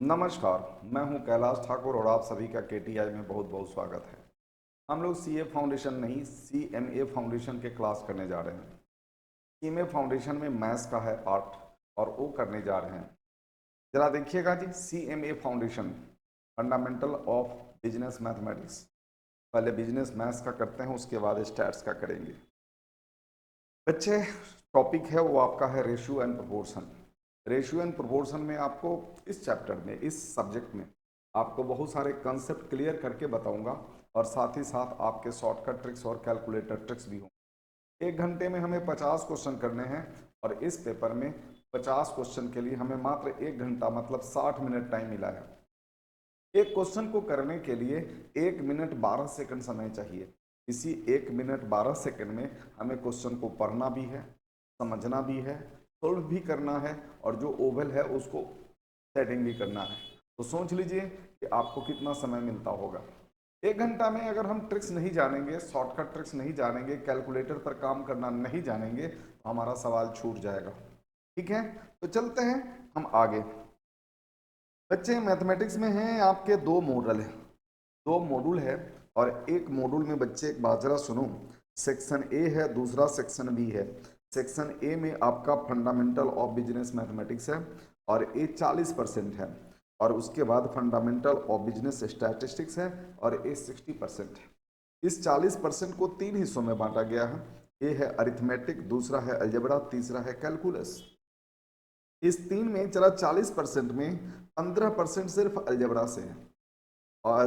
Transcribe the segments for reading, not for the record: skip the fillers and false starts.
नमस्कार। मैं हूं कैलाश ठाकुर और आप सभी का केटीआई में बहुत बहुत स्वागत है। हम लोग सीए फाउंडेशन नहीं, सीएमए फाउंडेशन के क्लास करने जा रहे हैं। सीएमए फाउंडेशन में मैथ्स का है पार्ट और वो करने जा रहे हैं। जरा देखिएगा जी, CMA foundation fundamental of business mathematics. पहले बिजनेस मैथ्स का करते हैं, उसके बाद स्टैट्स का करेंगे। बच्चे, टॉपिक है वो आपका है ratio and proportion. Ratio and proportion में आपको इस चैप्टर में, इस सब्जेक्ट में आपको बहुत सारे कंसेप्ट क्लियर करके बताऊंगा और साथ ही साथ आपके शॉर्टकट ट्रिक्स और कैलकुलेटर ट्रिक्स भी होंगे। 1 घंटे में हमें 50 क्वेश्चन करने हैं और इस पेपर में 50 क्वेश्चन के लिए हमें मात्र 1 घंटा मतलब 60 मिनट टाइम मिला है। एक क्वेश्चन को करने के लिए 1 मिनट 12 सेकंड समय चाहिए। इसी 1 मिनट 12 सेकंड में हमें क्वेश्चन को पढ़ना भी है, समझना भी है, सोल्व भी करना है और जो ओवल है उसको सेटिंग भी करना है। तो सोच लीजिए कि आपको कितना समय मिलता होगा। 1 घंटा में अगर हम ट्रिक्स नहीं जानेंगे, शॉर्टकट ट्रिक्स नहीं जानेंगे, कैलकुलेटर पर काम करना नहीं जानेंगे तो हमारा सवाल छूट जाएगा। ठीक है, तो चलते हैं हम आगे। बच्चे, मैथमेटिक्स में हैं आपके दो मॉडल है, दो मॉड्यूल है और एक मॉड्यूल में बच्चे एक बात जरा सुनो। सेक्शन ए है, दूसरा सेक्शन बी है। सेक्शन ए में आपका फंडामेंटल ऑफ बिजनेस मैथमेटिक्स है और ये 40% है और उसके बाद फंडामेंटल ऑफ बिजनेस स्टैटिस्टिक्स है और ये 60% है। इस 40% को 3 हिस्सों में बांटा गया है। ये है अरिथमेटिक, दूसरा है अलजेब्रा, तीसरा है कैलकुलस। इस तीन में चला 40% में 15% सिर्फ अलजेब्रा से है,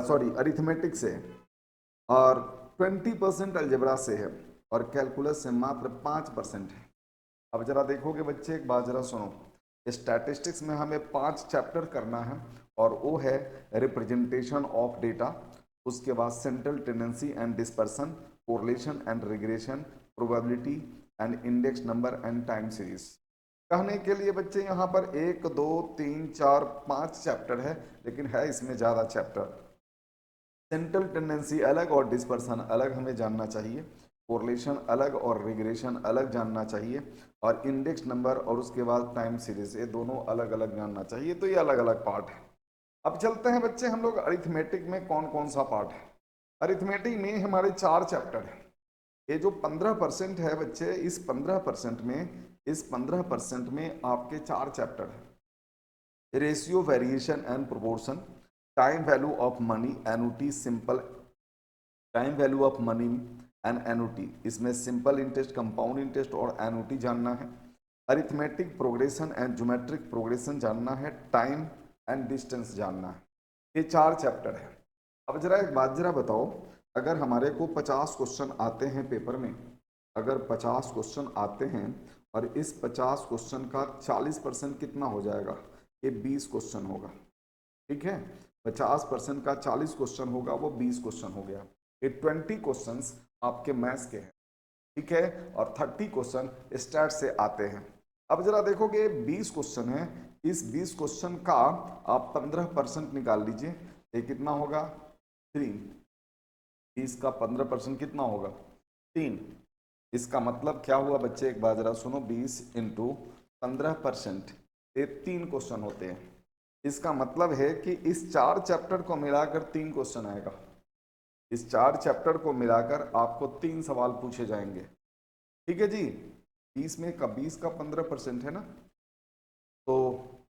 सॉरी अरिथमेटिक से, और 20% अलजेब्रा से है और कैलकुलस से मात्र 5% है। अब जरा देखोगे बच्चे, एक बात जरा सुनो। स्टैटिस्टिक्स में हमें 5 चैप्टर करना है और वो है रिप्रेजेंटेशन ऑफ डेटा, उसके बाद central tendency and dispersion, correlation and regression, probability and index number and time series. कहने के लिए बच्चे यहाँ पर 1 2 3 4 5 चैप्टर है, लेकिन है इसमें ज़्यादा चैप्टर। सेंट्रल टेंडेंसी अलग और डिस्पर्सन अलग हमें जानना चाहिए, कोरिलेशन अलग और रिग्रेशन अलग जानना चाहिए और इंडेक्स नंबर और उसके बाद टाइम सीरीज, ये दोनों अलग अलग जानना चाहिए। तो ये अलग अलग पार्ट है। अब चलते हैं बच्चे हम लोग अरिथमेटिक में कौन कौन सा पार्ट है। अरिथमेटिक में हमारे 4 चैप्टर है। ये जो 15% है बच्चे, इस 15% में आपके 4 चैप्टर है। Ratio, variation and proportion, time value of money, annuity, simple time value of money and annuity, इसमें सिंपल इंटरेस्ट, कंपाउंड इंटरेस्ट और एनुटी जानना है। Arithmetic progression and geometric progression जानना है, टाइम एंड डिस्टेंस जानना है। ये 4 चैप्टर है। अब जरा एक बात जरा बताओ, अगर हमारे को 50 क्वेश्चन आते हैं पेपर में, अगर 50 क्वेश्चन आते हैं और इस 50 क्वेश्चन का 40% कितना हो जाएगा? ये 20 क्वेश्चन होगा। ठीक है, 50% का 40 क्वेश्चन होगा, वो 20 क्वेश्चन हो गया। ये 20 क्वेश्चन आपके मैथ्स के हैं, ठीक है, और 30 क्वेश्चन स्टैट से आते हैं। अब जरा देखोगे 20 क्वेश्चन है, इस 20 क्वेश्चन का आप 15% निकाल लीजिए, ये कितना होगा? 3। 20 का 15% कितना होगा? 3। इसका मतलब क्या हुआ बच्चे, एक बार जरा सुनो, 20 इंटू 15%, ये 3 क्वेश्चन होते हैं। इसका मतलब है कि इस 4 चैप्टर को मिलाकर 3 क्वेश्चन आएगा। इस 4 चैप्टर को मिलाकर आपको 3 सवाल पूछे जाएंगे। ठीक है जी, 20 का 15% है ना, तो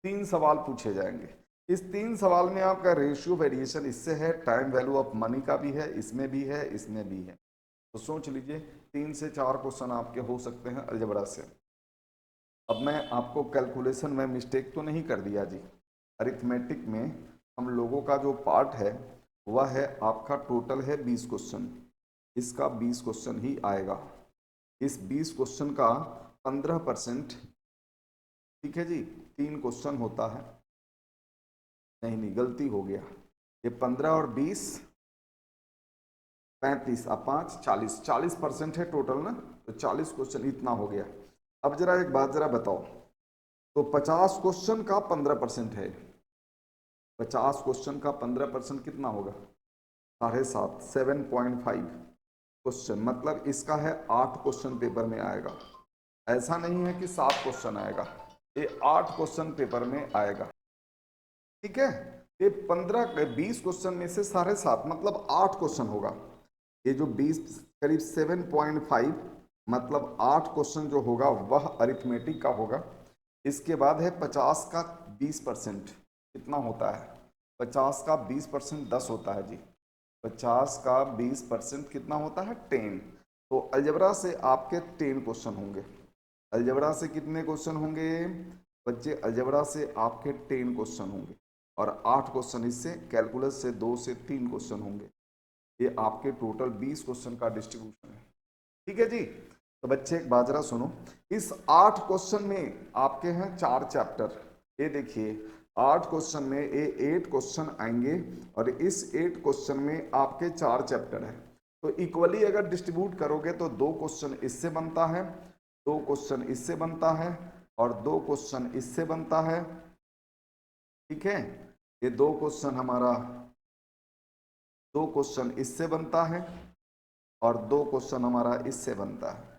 3 सवाल पूछे जाएंगे। इस 3 सवाल में आपका रेशियो वेरिएशन इससे है, टाइम वैल्यू ऑफ मनी का भी है, इसमें भी है, इसमें भी है। तो सोच लीजिए 3 से 4 क्वेश्चन आपके हो सकते हैं अलजेब्रा से। अब मैं आपको कैलकुलेशन में मिस्टेक तो नहीं कर दिया जी। अरिथमेटिक में हम लोगों का जो पार्ट है वह है आपका टोटल है 20 क्वेश्चन, इसका 20 क्वेश्चन ही आएगा। इस 20 क्वेश्चन का 15%, ठीक है जी, 3 क्वेश्चन होता है। नहीं नहीं, गलती हो गया, ये 15 और 20 35 और 5 40, 40% है टोटल ना, तो 40 क्वेश्चन इतना हो गया। अब जरा एक बात जरा बताओ, तो 50 क्वेश्चन का 15% है, 50 क्वेश्चन का 15% कितना होगा? 7.5, 7.5 क्वेश्चन, मतलब इसका है 8 क्वेश्चन पेपर में आएगा। ऐसा नहीं है कि 7 क्वेश्चन आएगा, ये 8 क्वेश्चन पेपर में आएगा। ठीक है। ये 20 क्वेश्चन में से साढ़े 7 मतलब 8 क्वेश्चन होगा। ये जो 20 करीब 7.5 मतलब 8 क्वेश्चन जो होगा वह अरिथमेटिक का होगा। इसके बाद है 50 का 20%, कितना होता है? 50 का 20% 10 होता है जी। 50 का 20% कितना होता है? 10। तो अलजबरा से आपके 10 क्वेश्चन होंगे। अलजबरा से कितने क्वेश्चन होंगे बच्चे? अलजबरा से आपके 10 क्वेश्चन होंगे और 8 क्वेश्चन इससे, कैलकुलस से 2 से 3 क्वेश्चन होंगे। ये आपके टोटल 20 क्वेश्चन का डिस्ट्रीब्यूशन है। ठीक है जी। तो बच्चे एक बाजरा सुनो, इस 8 क्वेश्चन में आपके हैं 4 चैप्टर। ये देखिए 8 क्वेश्चन में ये 8 क्वेश्चन आएंगे और इस 8 क्वेश्चन में आपके 4 चैप्टर है। तो इक्वली अगर डिस्ट्रीब्यूट करोगे तो 2 क्वेश्चन इससे बनता है, 2 क्वेश्चन इससे बनता है और 2 क्वेश्चन इससे बनता है। ठीक है, ये 2 क्वेश्चन हमारा, 2 क्वेश्चन इससे बनता है और 2 क्वेश्चन हमारा इससे बनता है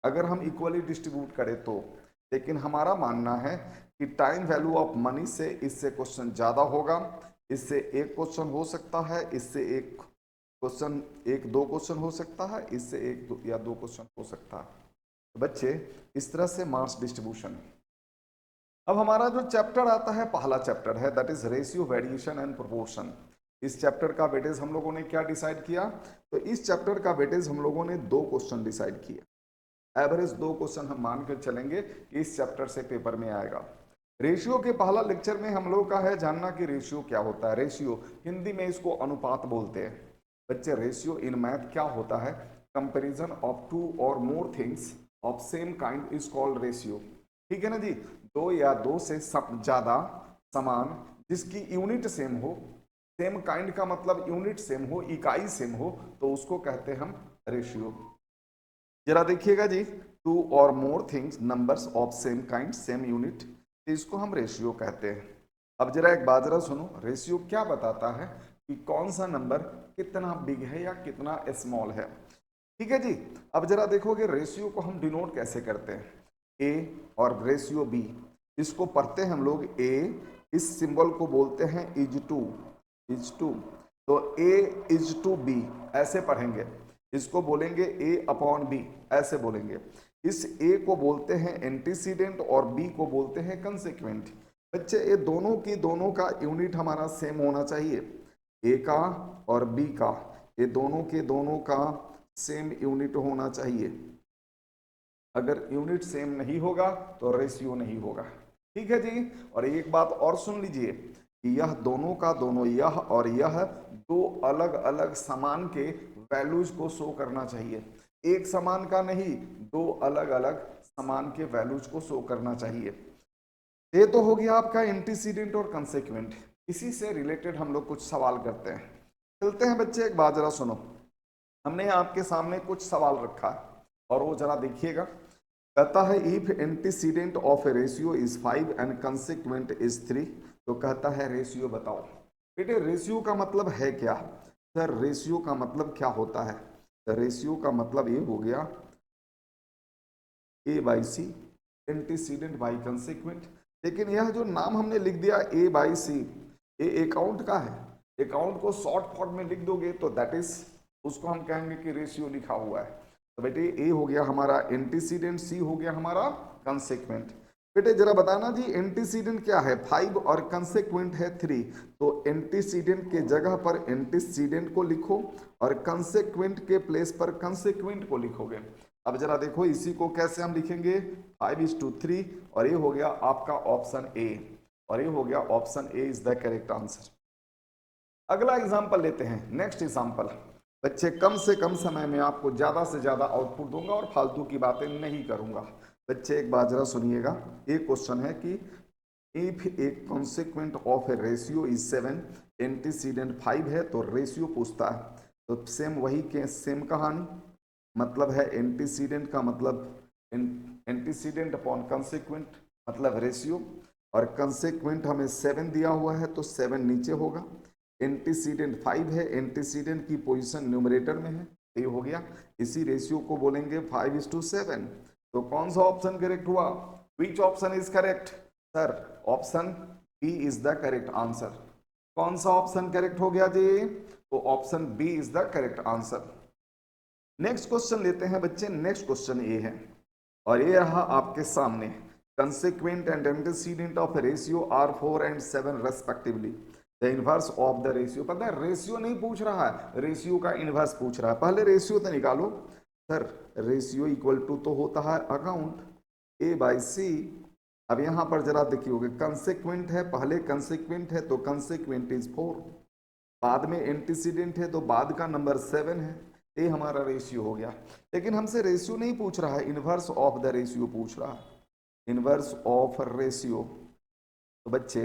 अगर हम इक्वली डिस्ट्रीब्यूट करें तो। लेकिन हमारा मानना है कि टाइम वैल्यू ऑफ मनी से इससे क्वेश्चन ज़्यादा होगा। इससे एक क्वेश्चन हो सकता है, इससे एक क्वेश्चन, एक 2 क्वेश्चन हो सकता है, इससे एक या 2 क्वेश्चन हो सकता है। तो बच्चे इस तरह से मार्क्स डिस्ट्रीब्यूशन। अब हमारा जो चैप्टर आता है, पहला चैप्टर है that is ratio, variation and proportion. इस चैप्टर का वेटेज हम लोगों ने क्या डिसाइड किया? तो इस चैप्टर का वेटेज हम लोगों ने 2 क्वेश्चन डिसाइड किया। एवरेज 2 क्वेश्चन हम मान कर चलेंगे कि इस चैप्टर से पेपर में आएगा। रेशियो के पहला लेक्चर में हम लोग का है जानना कि रेशियो क्या होता है। रेशियो हिंदी में इसको अनुपात बोलते हैं। बच्चे रेशियो इन मैथ क्या होता है? कंपैरिजन ऑफ 2 और more things of same kind is called ratio. ठीक है ना जी, 2 या 2 से ज्यादा समान जिसकी यूनिट सेम हो, सेम काइंड का मतलब यूनिट सेम हो, इकाई सेम हो, तो उसको कहते हैं हम रेशियो। जरा देखिएगा जी, 2 और more things numbers of same kind same unit, इसको हम रेशियो कहते हैं। अब जरा एक बात जरा सुनो, रेशियो क्या बताता है कि कौन सा नंबर कितना बिग है या कितना स्मॉल है। ठीक है जी। अब जरा देखोगे रेशियो को हम डिनोट कैसे करते हैं, ए और रेशियो बी, इसको पढ़ते हैं हम लोग ए, इस सिंबल को बोलते हैं इज टू, इज टू। तो ए इज टू बी ऐसे पढ़ेंगे, इसको बोलेंगे ए अपॉन बी ऐसे बोलेंगे। इस ए को बोलते हैं एंटीसीडेंट और बी को बोलते हैं कंसेक्वेंट। बच्चे ये दोनों की दोनों का यूनिट हमारा सेम होना चाहिए, ए का और बी का, ये दोनों के दोनों का सेम यूनिट होना चाहिए। अगर यूनिट सेम नहीं होगा तो रेशियो नहीं होगा। ठीक है जी। और एक बात और सुन लीजिए कि यह दोनों का दोनों, यह और यह दो अलग अलग समान के वैल्यूज को शो करना चाहिए। एक समान का नहीं, दो अलग अलग समान के वैल्यूज को शो करना चाहिए। ये तो हो गया आपका एंटीसीडेंट और कंसेक्वेंट। इसी से रिलेटेड हम लोग कुछ सवाल करते हैं। चलते हैं बच्चे, एक बात जरा सुनो, हमने आपके सामने कुछ सवाल रखा है और वो जरा देखिएगा। कहता है if antecedent of a ratio is 5 and consequent is 3, तो कहता है रेशियो बताओ। बेटे रेशियो का मतलब है क्या? सर रेशियो का मतलब क्या होता है? रेशियो का मतलब ये हो गया ए बाई सी, एंटीसीडेंट बाई कंसेक्वेंट। लेकिन यह जो नाम हमने लिख दिया ए बाई सी, ये अकाउंट का है। अकाउंट को शॉर्ट फॉर्म में लिख दोगे तो दैट इज, उसको हम कहेंगे कि रेशियो लिखा हुआ है। तो बेटे ए हो गया हमारा एंटीसीडेंट, सी हो गया हमारा कंसेक्वेंट। बेटे जरा बताना जी एंटीसीडेंट क्या है? 5 और कंसेक्वेंट है 3। तो एंटीसीडेंट के जगह पर एंटीसीडेंट को लिखो और कंसेक्वेंट के प्लेस पर कंसेक्वेंट को लिखोगे। अब जरा देखो इसी को कैसे हम लिखेंगे, 5:3, और ये हो गया आपका ऑप्शन ए, और ये हो गया option A is the correct answer. अगला एग्जांपल लेते हैं, नेक्स्ट एग्जांपल। बच्चे कम से कम समय में आपको ज्यादा से ज्यादा आउटपुट दूंगा और फालतू की बातें नहीं करूंगा। बच्चे एक बात जरा सुनिएगा, एक क्वेश्चन है कि if A consequent of a ratio is 7, antecedent 5 है, तो रेशियो पूछता है। तो सेम वही के सेम कहानी, मतलब है एंटीसीडेंट का मतलब एंटीसीडेंट अपॉन कंसिक्वेंट मतलब रेशियो, और कंसिक्वेंट हमें 7 दिया हुआ है तो 7 नीचे होगा। एंटीसीडेंट 5 है, एंटीसीडेंट की पोजीशन न्यूमरेटर में है, ये हो गया। इसी रेशियो को बोलेंगे 5:7। तो कौन सा ऑप्शन करेक्ट हुआ? Which option is correct? Sir option B is the correct answer. कौन सा ऑप्शन करेक्ट हो गया जी? तो option B is the correct answer. Next question लेते हैं बच्चे। नेक्स्ट क्वेश्चन ये है और ये रहा आपके सामने। Consequent and antecedent of ratio are 4 and 7 respectively, the inverse of the ratio. पता है रेशियो नहीं पूछ रहा है, रेशियो का इनवर्स पूछ रहा है। पहले रेशियो तो निकालो सर। रेशियो इक्वल टू तो होता है अकाउंट ए बाई सी। अब यहां पर जरा देखिए, कंसेक्वेंट है, पहले कंसेक्वेंट है तो कंसेक्वेंट इज 4, बाद में एंटीसीडेंट है तो बाद का नंबर 7 है। ये हमारा रेशियो हो गया। लेकिन हमसे रेशियो नहीं पूछ रहा है, इनवर्स ऑफ द रेशियो पूछ रहा है, इनवर्स ऑफ रेशियो। तो बच्चे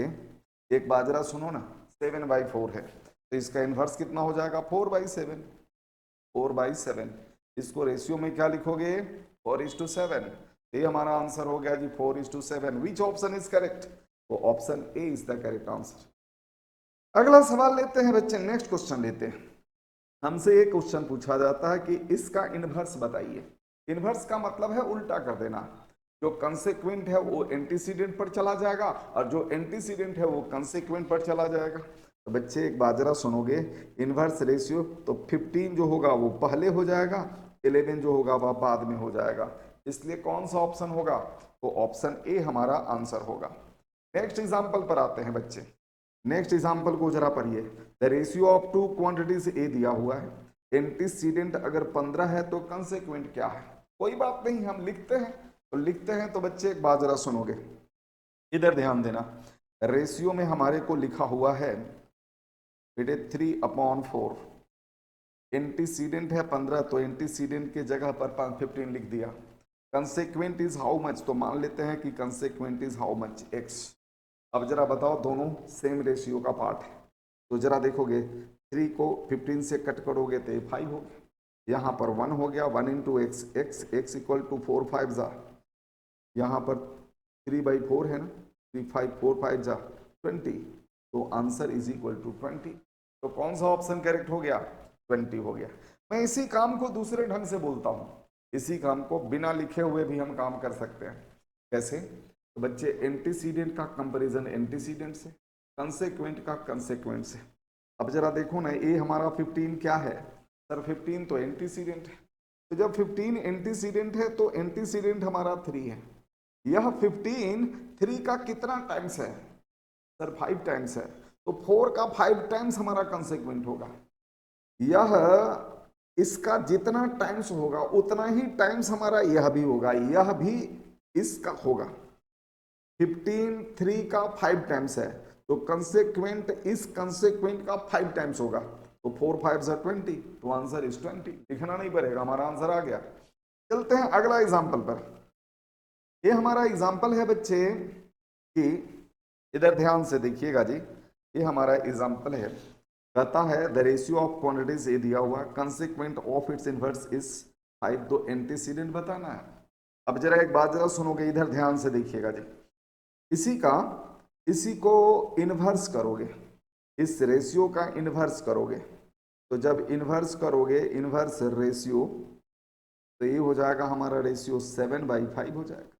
एक बात जरा सुनो ना, 7/4 है तो इसका इनवर्स कितना हो जाएगा? 4/7। 4/7 इसको रेशियो में क्या लिखोगे? 4:7। ये हमारा आंसर हो गया जी 4:7। Which option is correct? तो option A is the correct answer. अगला सवाल लेते हैं बच्चे, नेक्स्ट क्वेश्चन लेते हैं। हमसे एक क्वेश्चन पूछा जाता है कि इसका इनवर्स बताइए। इनवर्स का मतलब है उल्टा कर देना। जो कंसेक्वेंट है वो एंटीसीडेंट पर चला जाएगा और जो एंटीसीडेंट है वो कंसेक्वेंट पर चला जाएगा। तो बच्चे एक बात जरा सुनोगे, इनवर्स रेशियो तो 15 जो होगा वो पहले हो जाएगा, 11 जो होगा वह बाद में हो जाएगा। इसलिए कौन सा ऑप्शन होगा? तो ऑप्शन ए हमारा आंसर होगा। नेक्स्ट एग्जाम्पल पर आते हैं बच्चे। नेक्स्ट एग्जाम्पल को जरा पढ़िए। The ratio of two quantities a दिया हुआ है, एंटीसीडेंट अगर 15 है तो कंसेक्वेंट क्या है? कोई बात नहीं, हम लिखते हैं तो लिखते हैं। तो बच्चे एक बात जरा सुनोगे, इधर ध्यान देना। रेशियो में हमारे को लिखा हुआ है बेटे 3/4। एंटीसीडेंट है 15 तो एंटीसीडेंट के जगह पर 15 लिख दिया। कंसेक्वेंट इज हाउ मच, तो मान लेते हैं कि कंसेक्वेंट इज हाउ मच, x। अब जरा बताओ, दोनों सेम रेशियो का पार्ट है तो जरा देखोगे 3 को 15 से कट करोगे तो 5 हो गया, यहाँ पर 1 हो गया, 1 into X, x equal to 4 5 जा, यहाँ पर 3/4 है ना, 3 5 4 5 जा 20, तो आंसर इज इक्वल टू 20। तो कौन सा ऑप्शन करेक्ट हो गया? 20 हो गया। मैं इसी काम को दूसरे ढंग से बोलता हूँ, इसी काम को बिना लिखे हुए भी हम काम कर सकते हैं। कैसे? तो बच्चे एंटीसीडेंट का कंपैरिजन एंटीसीडेंट से, कंसेक्वेंट का कंसेक्वेंट से। अब जरा देखो ना, ये हमारा 15 क्या है सर? 15 तो एंटीसीडेंट है। तो जब 15 एंटीसीडेंट है तो एंटीसीडेंट हमारा 3 है। यह 15 3 का कितना टाइम्स है सर? 5 टाइम्स है। तो 4 का 5 टाइम्स हमारा कंसेक्वेंट होगा। यह इसका जितना टाइम्स होगा उतना ही टाइम्स हमारा यह भी होगा, यह भी इसका होगा। 15 3 का 5 टाइम्स है तो कंसेक्वेंट इस कंसेक्वेंट का 5 टाइम्स होगा, तो 4 5 जा 20, तो आंसर इज 20। लिखना नहीं पड़ेगा, हमारा आंसर आ गया। चलते हैं अगला एग्जांपल पर। ये हमारा एग्जांपल है बच्चे कि इधर ध्यान से देखिएगा जी, ये हमारा एग्जांपल है। कहता है द रेशियो ऑफ क्वांटिटीज ये दिया हुआ, कंसेक्वेंट ऑफ इट्स इनवर्स इज 5, तो एंटीसीडेंट बताना है। अब जरा एक बात जरा सुनोगे, इधर ध्यान से देखिएगा जी। इसी को इनवर्स करोगे, इस रेशियो का इनवर्स करोगे, तो जब इनवर्स करोगे इनवर्स रेशियो, तो ये हो जाएगा हमारा रेशियो 7/5 हो जाएगा।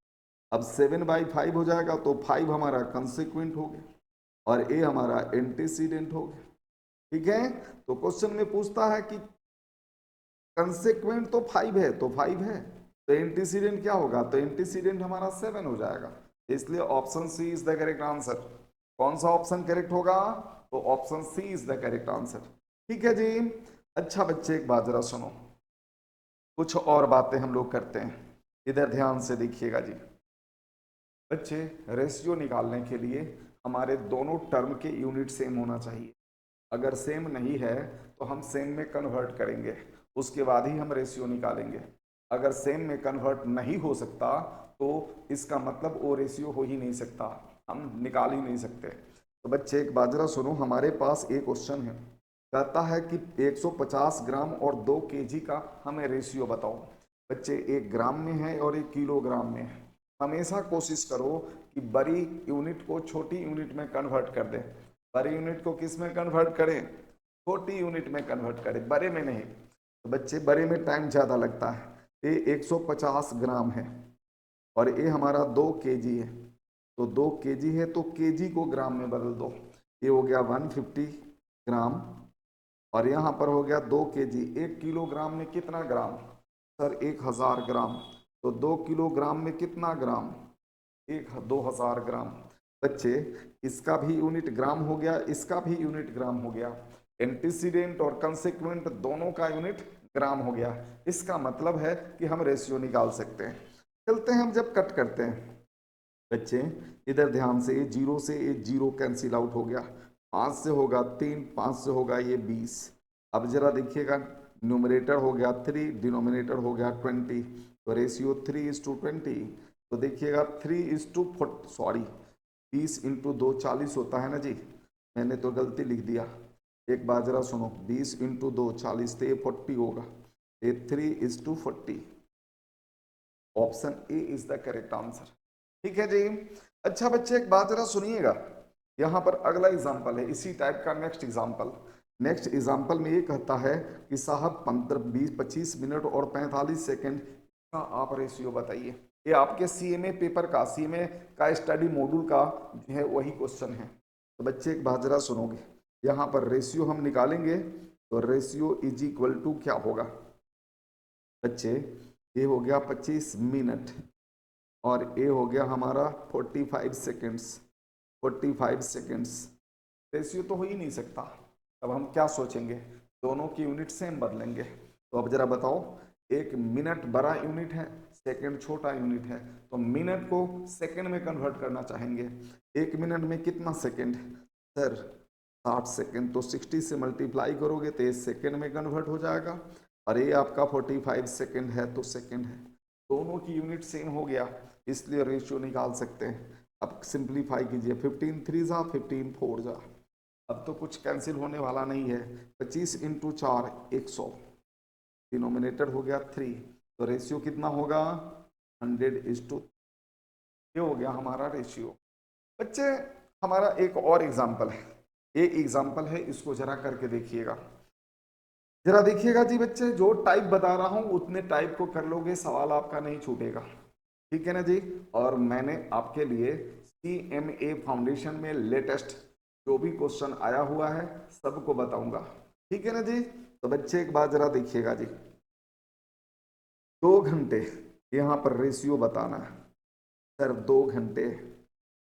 अब 7/5 हो जाएगा तो 5 हमारा कंसेक्वेंट हो गया और ए हमारा एंटीसीडेंट हो गया। ठीक है, तो क्वेश्चन में पूछता है कि कंसेक्वेंट तो 5 है तो 5 है, तो एंटीसीडेंट क्या होगा? तो एंटीसीडेंट हमारा 7 हो जाएगा। इसलिए option C is the correct answer. कौन सा ऑप्शन करेक्ट होगा? तो option C is the correct answer. ठीक है जी। अच्छा बच्चे एक बात जरा सुनो, कुछ और बातें हम लोग करते हैं, इधर ध्यान से देखिएगा जी। बच्चे रेशियो निकालने के लिए हमारे दोनों टर्म के यूनिट सेम होना चाहिए। अगर सेम नहीं है तो हम सेम में कन्वर्ट करेंगे, उसके बाद ही हम रेशियो निकालेंगे। अगर सेम में कन्वर्ट नहीं हो सकता तो इसका मतलब वो रेशियो हो ही नहीं सकता, हम निकाल ही नहीं सकते। तो बच्चे एक बात जरा सुनो, हमारे पास एक क्वेश्चन है, कहता है कि 150 ग्राम और 2 kg का हमें रेशियो बताओ। बच्चे 1 ग्राम में है और 1 किलोग्राम में है। हमेशा कोशिश करो कि बड़ी यूनिट को छोटी यूनिट में कन्वर्ट कर दें। बड़ी यूनिट को किस में कन्वर्ट करें? छोटी यूनिट में कन्वर्ट करें, बड़े में नहीं। तो बच्चे बड़े में टाइम ज़्यादा लगता है। ये 150 ग्राम है और ये हमारा 2 kg है। तो 2 केजी है तो केजी को ग्राम में बदल दो। ये हो गया 150 ग्राम और यहाँ पर हो गया 2 केजी। 1 किलोग्राम में कितना ग्राम सर? 1000 ग्राम। तो 2 किलोग्राम में कितना ग्राम? 2000 ग्राम। बच्चे इसका भी यूनिट ग्राम हो गया, इसका भी यूनिट ग्राम हो गया। एंटीसीडेंट और कंसेक्वेंट दोनों का यूनिट ग्राम हो गया। इसका मतलब है कि हम रेशियो निकाल सकते हैं। चलते हैं हम जब कट करते हैं बच्चे, इधर ध्यान से, ये जीरो कैंसिल आउट हो गया। 5 से होगा 3, 5 से होगा ये 20। अब जरा देखिएगा, न्यूमरेटर हो गया 3, डिनोमिनेटर हो गया 20, तो रेशियो 3:20। तो देखिएगा 3:40, सॉरी 20 इंटू 2 40 होता है ना जी, मैंने तो गलती लिख दिया। एक बार जरा सुनो, 20 इंटू 2 40, तो ये 40 होगा, ये 3:40। Option A is the correct answer. ठीक है जी। अच्छा बच्चे एक बात जरा सुनिएगा, यहाँ पर अगला एग्जाम्पल है इसी टाइप का। नेक्स्ट एग्जाम्पल में ये कहता है कि साहब 15 20 25 मिनट और 45 सेकंड का आप रेशियो बताइए। ये आपके सीएमए पेपर का, सीएमए का स्टडी मॉड्यूल का जो है वही क्वेश्चन है। तो बच्चे एक बात जरा सुनोगे, यहाँ पर रेशियो हम निकालेंगे तो रेशियो इज इक्वल टू क्या होगा बच्चे? ये हो गया 25 मिनट और ये हो गया हमारा 45 सेकेंड्स। 45 सेकेंड्स रेशियो तो हो ही नहीं सकता। अब हम क्या सोचेंगे, दोनों की यूनिट सेम बदलेंगे। तो अब जरा बताओ, एक मिनट बड़ा यूनिट है, सेकंड छोटा यूनिट है, तो मिनट को सेकंड में कन्वर्ट करना चाहेंगे। एक मिनट में कितना सेकंड सर? 60 सेकंड। तो 60 से मल्टीप्लाई करोगे तो ये सेकंड में कन्वर्ट हो जाएगा और ये आपका 45 सेकंड है तो सेकंड है। दोनों की यूनिट सेम हो गया, इसलिए रेशियो निकाल सकते हैं। अब सिंप्लीफाई कीजिए, 15 3 जा 15 4 जा, अब तो कुछ कैंसिल होने वाला नहीं है। 25 इंटू 4 100, डिनोमिनेटर हो गया 3, तो रेशियो कितना होगा? 100:2। ये हो गया हमारा रेशियो। बच्चे हमारा एक और एग्जाम्पल है, ये एग्जाम्पल है, इसको जरा करके देखिएगा। जरा देखिएगा जी बच्चे, जो टाइप बता रहा हूं उतने टाइप को कर लोगे, सवाल आपका नहीं छूटेगा। ठीक है ना जी। और मैंने आपके लिए सीएमए फाउंडेशन में लेटेस्ट जो भी क्वेश्चन आया हुआ है सबको बताऊंगा। ठीक है ना जी। तो बच्चे एक बात जरा देखिएगा जी, 2 घंटे यहाँ पर रेशियो बताना है सर। 2 घंटे,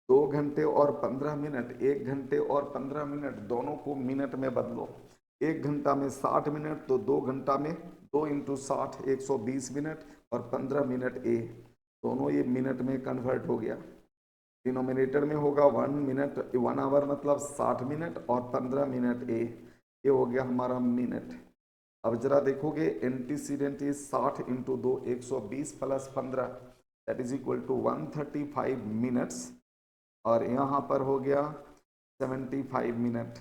2 घंटे और 15 मिनट, 1 घंटे और 15 मिनट दोनों को मिनट में बदलो। 1 घंटा में 60 मिनट, तो 2 घंटा में 2 इंटू 60 120 मिनट और 15 मिनट ए, दोनों ये मिनट में कन्वर्ट हो गया। डिनोमिनेटर में होगा 1 मिनट, 1 आवर मतलब 60 मिनट और 15 मिनट ए, ये हो गया हमारा मिनट। अब जरा देखोगे, antecedent is 60 into 2 120 plus 15 that is equal to 135 minutes और यहाँ पर हो गया 75 मिनट।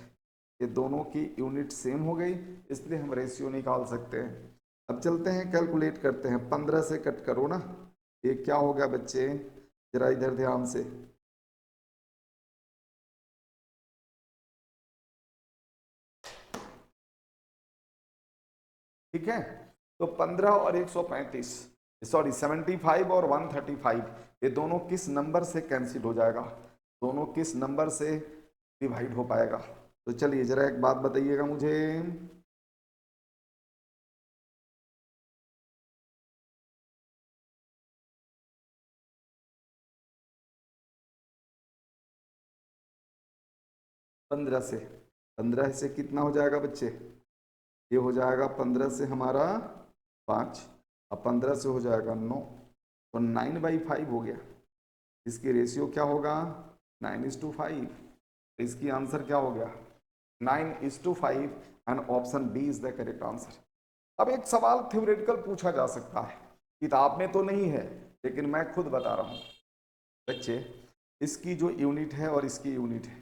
ये दोनों की यूनिट सेम हो गई, इसलिए हम रेशियो निकाल सकते हैं। अब चलते हैं कैलकुलेट करते हैं। 15 से कट करो ना, ये क्या होगा बच्चे? जरा इधर ध्यान से, ठीक है। तो 15 और 135, सॉरी 75 और 135, ये दोनों किस नंबर से कैंसिल हो जाएगा? दोनों किस नंबर से डिवाइड हो पाएगा? तो चलिए जरा एक बात बताइएगा मुझे। पंद्रह से कितना हो जाएगा बच्चे? ये हो जाएगा 15 से हमारा 5, अब 15 से हो जाएगा 9, तो 9/5 हो गया। इसकी रेशियो क्या होगा? 9:5। इसकी आंसर क्या हो गया? 9:5 and option B is the correct answer. अब एक सवाल थ्योरेटिकल पूछा जा सकता है, किताब में तो नहीं है लेकिन मैं खुद बता रहा हूँ बच्चे। इसकी जो यूनिट है और इसकी यूनिट है,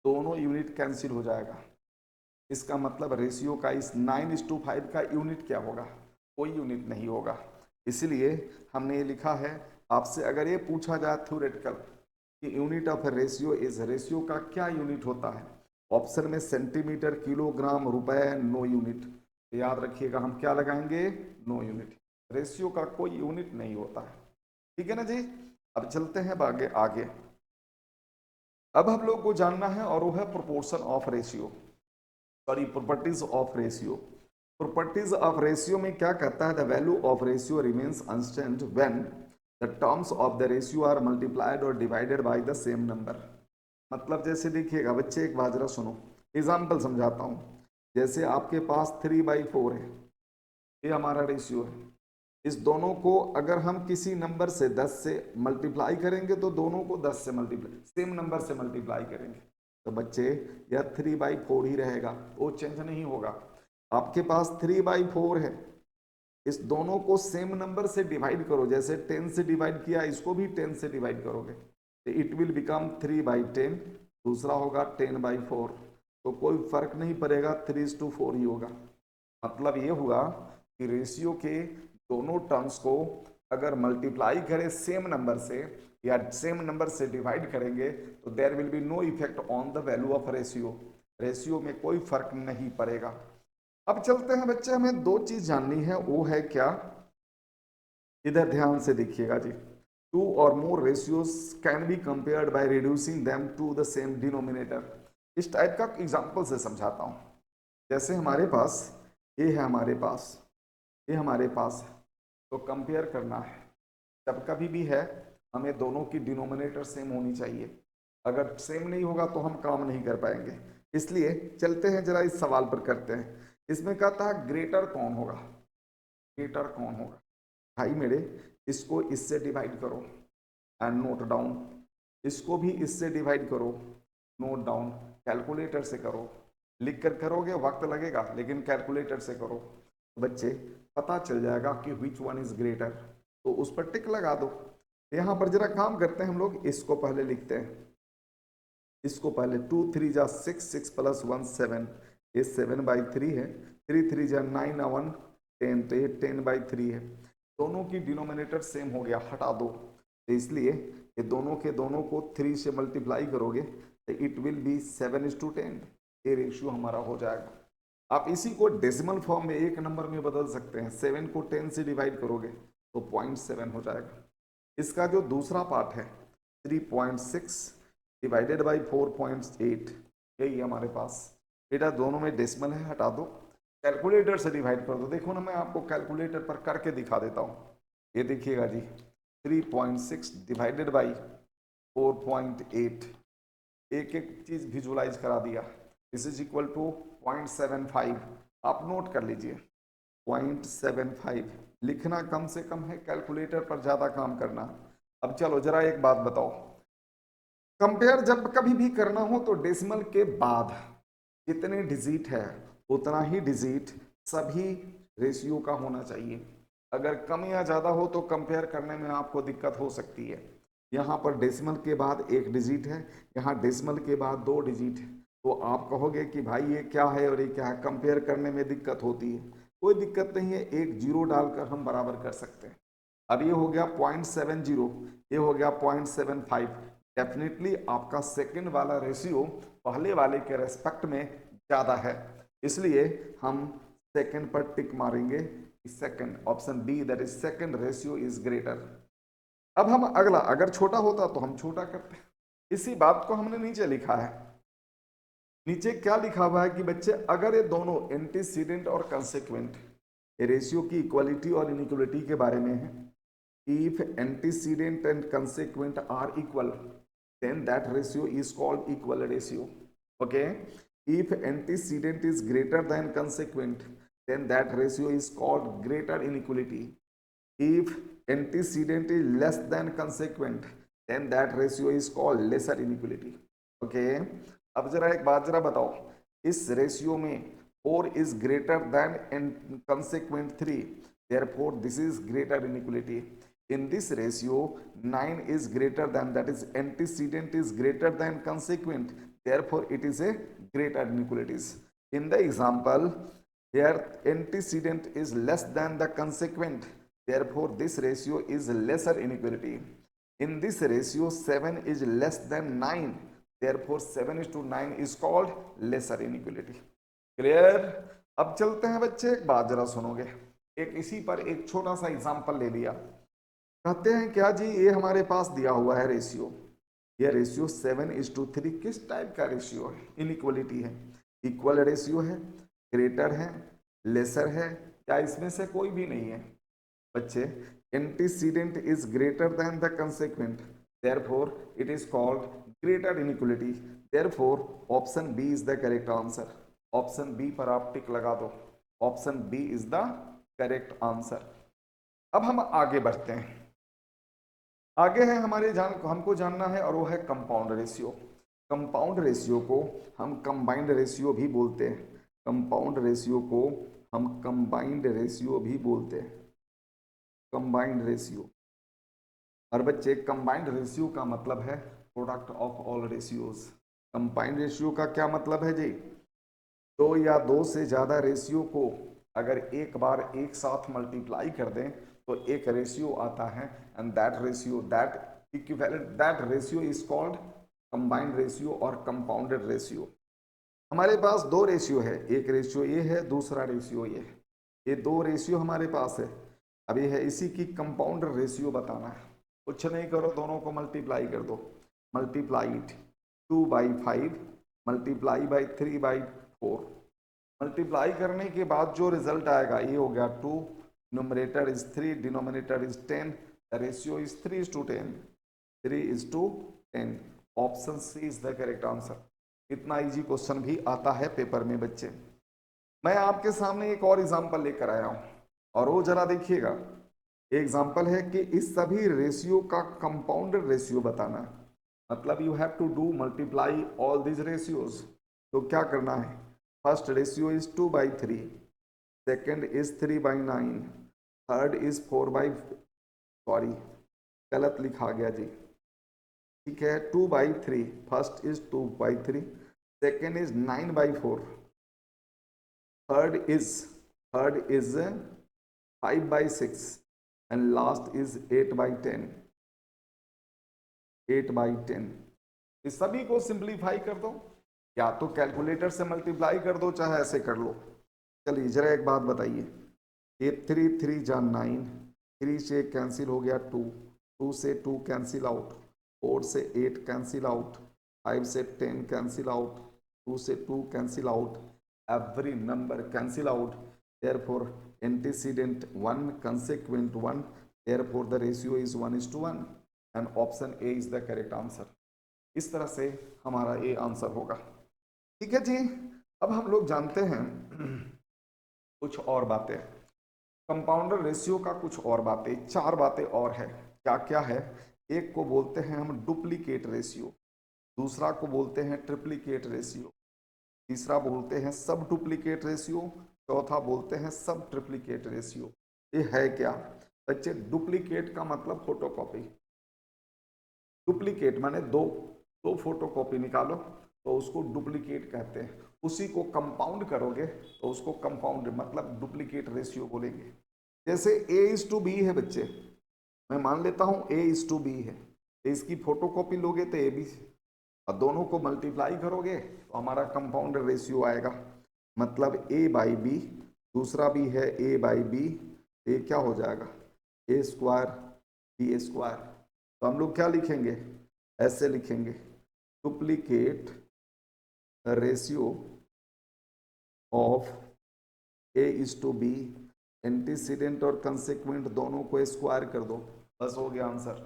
दोनों यूनिट कैंसिल हो जाएगा। इसका मतलब रेशियो का इस 9:5 का यूनिट क्या होगा? कोई यूनिट नहीं होगा। इसलिए हमने ये लिखा है। आपसे अगर ये पूछा जाए थ्योरेटिकल कि unit of ratio is, ratio का क्या यूनिट होता है? ऑप्शन में सेंटीमीटर, किलोग्राम, रुपए, नो यूनिट। तो याद रखिएगा हम क्या लगाएंगे? No unit. रेशियो का कोई यूनिट नहीं होता है। ठीक है ना जी। अब चलते हैं आगे आगे। अब हम लोग को जानना है और वो है proportion of ratio, sorry properties of ratio. Properties of ratio में क्या कहता है, the value of ratio remains constant when the terms of the ratio are multiplied और divided by the same number. मतलब जैसे देखिएगा बच्चे, एक बात जरा सुनो, एग्जाम्पल समझाता हूँ। जैसे आपके पास 3/4 है, ये हमारा रेशियो है। इस दोनों को अगर हम किसी नंबर से 10 से मल्टीप्लाई करेंगे तो दोनों को 10 से मल्टीप्लाई, सेम नंबर से मल्टीप्लाई करेंगे तो बच्चे यह 3/4 ही रहेगा, वो चेंज नहीं होगा। आपके पास 3/4 है, इस दोनों को सेम नंबर से डिवाइड करो, जैसे 10 से डिवाइड किया, इसको भी 10 से डिवाइड करोगे तो इट विल बिकम 3/10, दूसरा होगा 10/4, तो कोई फर्क नहीं पड़ेगा, 3:4 ही होगा। मतलब ये हुआ कि रेशियो के दोनों टर्म्स को अगर मल्टीप्लाई करें सेम नंबर से या सेम नंबर से डिवाइड करेंगे तो there will be no effect on the value of ratio, ratio में कोई फर्क नहीं पड़ेगा। अब चलते हैं बच्चे, हमें दो चीज जाननी है, वो है क्या, इधर ध्यान से देखिएगा जी। टू और more ratios can be compared by reducing them to the same denominator. इस टाइप का एग्जांपल से समझाता हूं। जैसे हमारे पास ये है, हमारे पास ये हमारे पास है, तो कंपेयर करना है। जब कभी भी है हमें दोनों की डिनोमिनेटर सेम होनी चाहिए, अगर सेम नहीं होगा तो हम काम नहीं कर पाएंगे। इसलिए चलते हैं जरा इस सवाल पर करते हैं। इसमें कहता है ग्रेटर कौन होगा, ग्रेटर कौन होगा। भाई मेरे, इसको इससे डिवाइड करो एंड नोट डाउन, इसको भी इससे डिवाइड करो, नोट डाउन, कैलकुलेटर से करो, लिख कर करोगे वक्त लगेगा लेकिन कैलकुलेटर से करो तो बच्चे पता चल जाएगा कि विच वन इज ग्रेटर, तो उस पर टिक लगा दो। यहाँ पर जरा काम करते हैं हम लोग, इसको पहले लिखते हैं, इसको पहले 2 3 जा 6, 6 + 1 7, ये 7/3 है, 3 3 जा 9 1 10, तो ये 10/3 है। दोनों की डिनोमिनेटर सेम हो गया, हटा दो, तो इसलिए ये दोनों के दोनों को 3 से मल्टीप्लाई करोगे तो इट विल बी 7:10, ये रेशियो हमारा हो जाएगा। आप इसी को डेसिमल फॉर्म में एक नंबर में बदल सकते हैं, 7 को 10 से डिवाइड करोगे तो 0.7 हो जाएगा। इसका जो दूसरा पार्ट है 3.6 डिवाइडेड बाई 4.8, यही हमारे पास। बेटा दोनों में डेसिमल है, हटा दो, कैलकुलेटर से डिवाइड कर दो। देखो ना, मैं आपको कैलकुलेटर पर करके दिखा देता हूँ। ये देखिएगा जी, 3.6 डिवाइडेड बाई 4.8, एक एक चीज विजुलाइज करा दिया। दिस इज इक्वल टू 0.75, आप नोट कर लीजिए 0.75। लिखना कम से कम है, कैलकुलेटर पर ज्यादा काम करना। अब चलो जरा एक बात बताओ, कंपेयर जब कभी भी करना हो तो डेसिमल के बाद जितने डिजिट है उतना ही डिजिट सभी रेशियो का होना चाहिए। अगर कम या ज्यादा हो तो कंपेयर करने में आपको दिक्कत हो सकती है। यहाँ पर डेसिमल के बाद एक डिजिट है, यहाँ डेसिमल के बाद 2 डिजिट है, तो आप कहोगे कि भाई ये क्या है और ये क्या है, कंपेयर करने में दिक्कत होती है। कोई दिक्कत नहीं है, एक जीरो डालकर हम बराबर कर सकते हैं। अब ये हो गया 0.70, ये हो गया 0.75। डेफिनेटली आपका सेकंड वाला रेशियो पहले वाले के रेस्पेक्ट में ज्यादा है, इसलिए हम सेकंड पर टिक मारेंगे। Second, option B, that is second ratio is greater. अब हम अगला, अगर छोटा होता तो हम छोटा करते। इसी बात को हमने नीचे लिखा है। नीचे क्या लिखा हुआ है कि बच्चे अगर ये दोनों एंटीसीडेंट और कंसेक्वेंट, रेशियो की इक्वालिटी और इनइक्वालिटी के बारे में है। If antecedent and consequent are equal then that ratio is called equal ratio. Okay, if antecedent is greater than consequent then that ratio is called greater inequality. If antecedent is less than consequent then that ratio is called lesser inequality. Okay, अब जरा एक बात जरा बताओ, इस ratio में 4 is greater than consequent 3, therefore this is greater inequality. In this ratio 9 is greater than, that is antecedent is greater than consequent, therefore it is a greater inequalities. In the example here antecedent is less than the consequent, therefore this ratio is lesser inequality. In this ratio 7 is less than 9, therefore 7:9 is called lesser inequality. Clear? अब चलते हैं बच्चे, एक बात जरा सुनोगे, एक इसी पर एक छोटा सा एग्जांपल ले लिया। कहते हैं क्या जी, ये हमारे पास दिया हुआ है रेशियो, ये रेशियो 7:3 किस टाइप का रेशियो है? इनइक्वलिटी है, इक्वल रेशियो है, ग्रेटर है, लेसर है, या इसमें से कोई भी नहीं है? बच्चे, antecedent is greater than the consequent, therefore it is called greater inequality, therefore option B is the correct answer. Option B पर आप टिक लगा दो, option B is the correct answer. अब हम आगे बढ़ते हैं, आगे है हमारे हमको जानना है और वो है कंपाउंड रेशियो। कंपाउंड रेशियो को हम कंबाइंड रेशियो भी बोलते हैं, कंपाउंड रेशियो को हम कंबाइंड रेशियो भी बोलते हैं, कंबाइंड रेशियो। और बच्चे, कंबाइंड रेशियो का मतलब है product of all ratios. Combined ratio का क्या मतलब है जी? दो या दो से ज्यादा रेशियो को अगर एक बार एक साथ मल्टीप्लाई कर दें तो एक रेशियो आता है, and that ratio, that equivalent, that ratio is called combined ratio और कंपाउंडेड रेशियो। हमारे पास दो रेशियो है, एक रेशियो ये है, दूसरा रेशियो ये है, ये दो रेशियो हमारे पास है। अब ये है, इसी की कंपाउंड रेशियो बताना है। कुछ नहीं करो, दोनों को मल्टीप्लाई कर दो, multiply it 2/5 multiply by 3/4, multiply करने के बाद जो रिजल्ट आएगा ये हो गया 2, numerator is 3, denominator is 10, the ratio is 3:10, 3:10। Option C is the correct answer. इतना इजी क्वेश्चन भी आता है पेपर में बच्चे। मैं आपके सामने एक और एग्जांपल लेकर आया हूं, और वो जरा देखिएगा। एग्जांपल है कि इस सभी रेशियो का कंपाउंडेड रेशियो बताना है, मतलब you have to do multiply all this ratios. तो क्या करना है? First ratio is 2/3, second is 3/9, third is 4 sorry गलत लिखा गया जी, ठीक है, 2/3, first is 2/3, second is 9/4, third is 5/6, and last is 8/10, 8/10। इस सभी को सिंप्लीफाई कर दो, या तो कैलकुलेटर से मल्टीप्लाई कर दो, चाहे ऐसे कर लो। चलिए जरा एक बात बताइए, ये 3 3 जा 9, 3 से कैंसिल हो गया 2, 2 से 2 कैंसिल आउट, 4 से 8 कैंसिल आउट, 5 से 10 कैंसिल आउट, 2 से 2 cancel out, every number cancel out, therefore antecedent 1, consequent 1, therefore the ratio is 1:1, and option A is the correct answer। इस तरह से हमारा ए आंसर होगा। ठीक है जी, अब हम लोग जानते हैं कुछ और बातें, कंपाउंडर रेशियो का कुछ और बातें, चार बातें और है। क्या क्या है? एक को बोलते हैं हम डुप्लीकेट रेशियो, दूसरा को बोलते हैं ट्रिप्लीकेट रेशियो, तीसरा बोलते हैं सब डुप्लीकेट रेशियो, चौथा बोलते हैं सब ट्रिप्लीकेट रेशियो। ये है क्या बच्चे? डुप्लीकेट का मतलब फोटोकॉपी, डुप्लीकेट माने दो दो फोटोकॉपी निकालो तो उसको डुप्लीकेट कहते हैं, उसी को कंपाउंड करोगे तो उसको कंपाउंड मतलब डुप्लीकेट रेशियो बोलेंगे। जैसे A:B है बच्चे, मैं मान लेता हूं A:B है, तो इसकी फोटोकॉपी लोगे तो AB, और दोनों को मल्टीप्लाई करोगे तो हमारा कंपाउंड रेशियो आएगा, मतलब A/B, दूसरा भी है A/B, ये क्या हो जाएगा A² B²। तो हम लोग क्या लिखेंगे? ऐसे लिखेंगे, duplicate ratio of A:B, antecedent और कंसेक्वेंट दोनों को स्क्वायर कर दो, बस हो गया आंसर।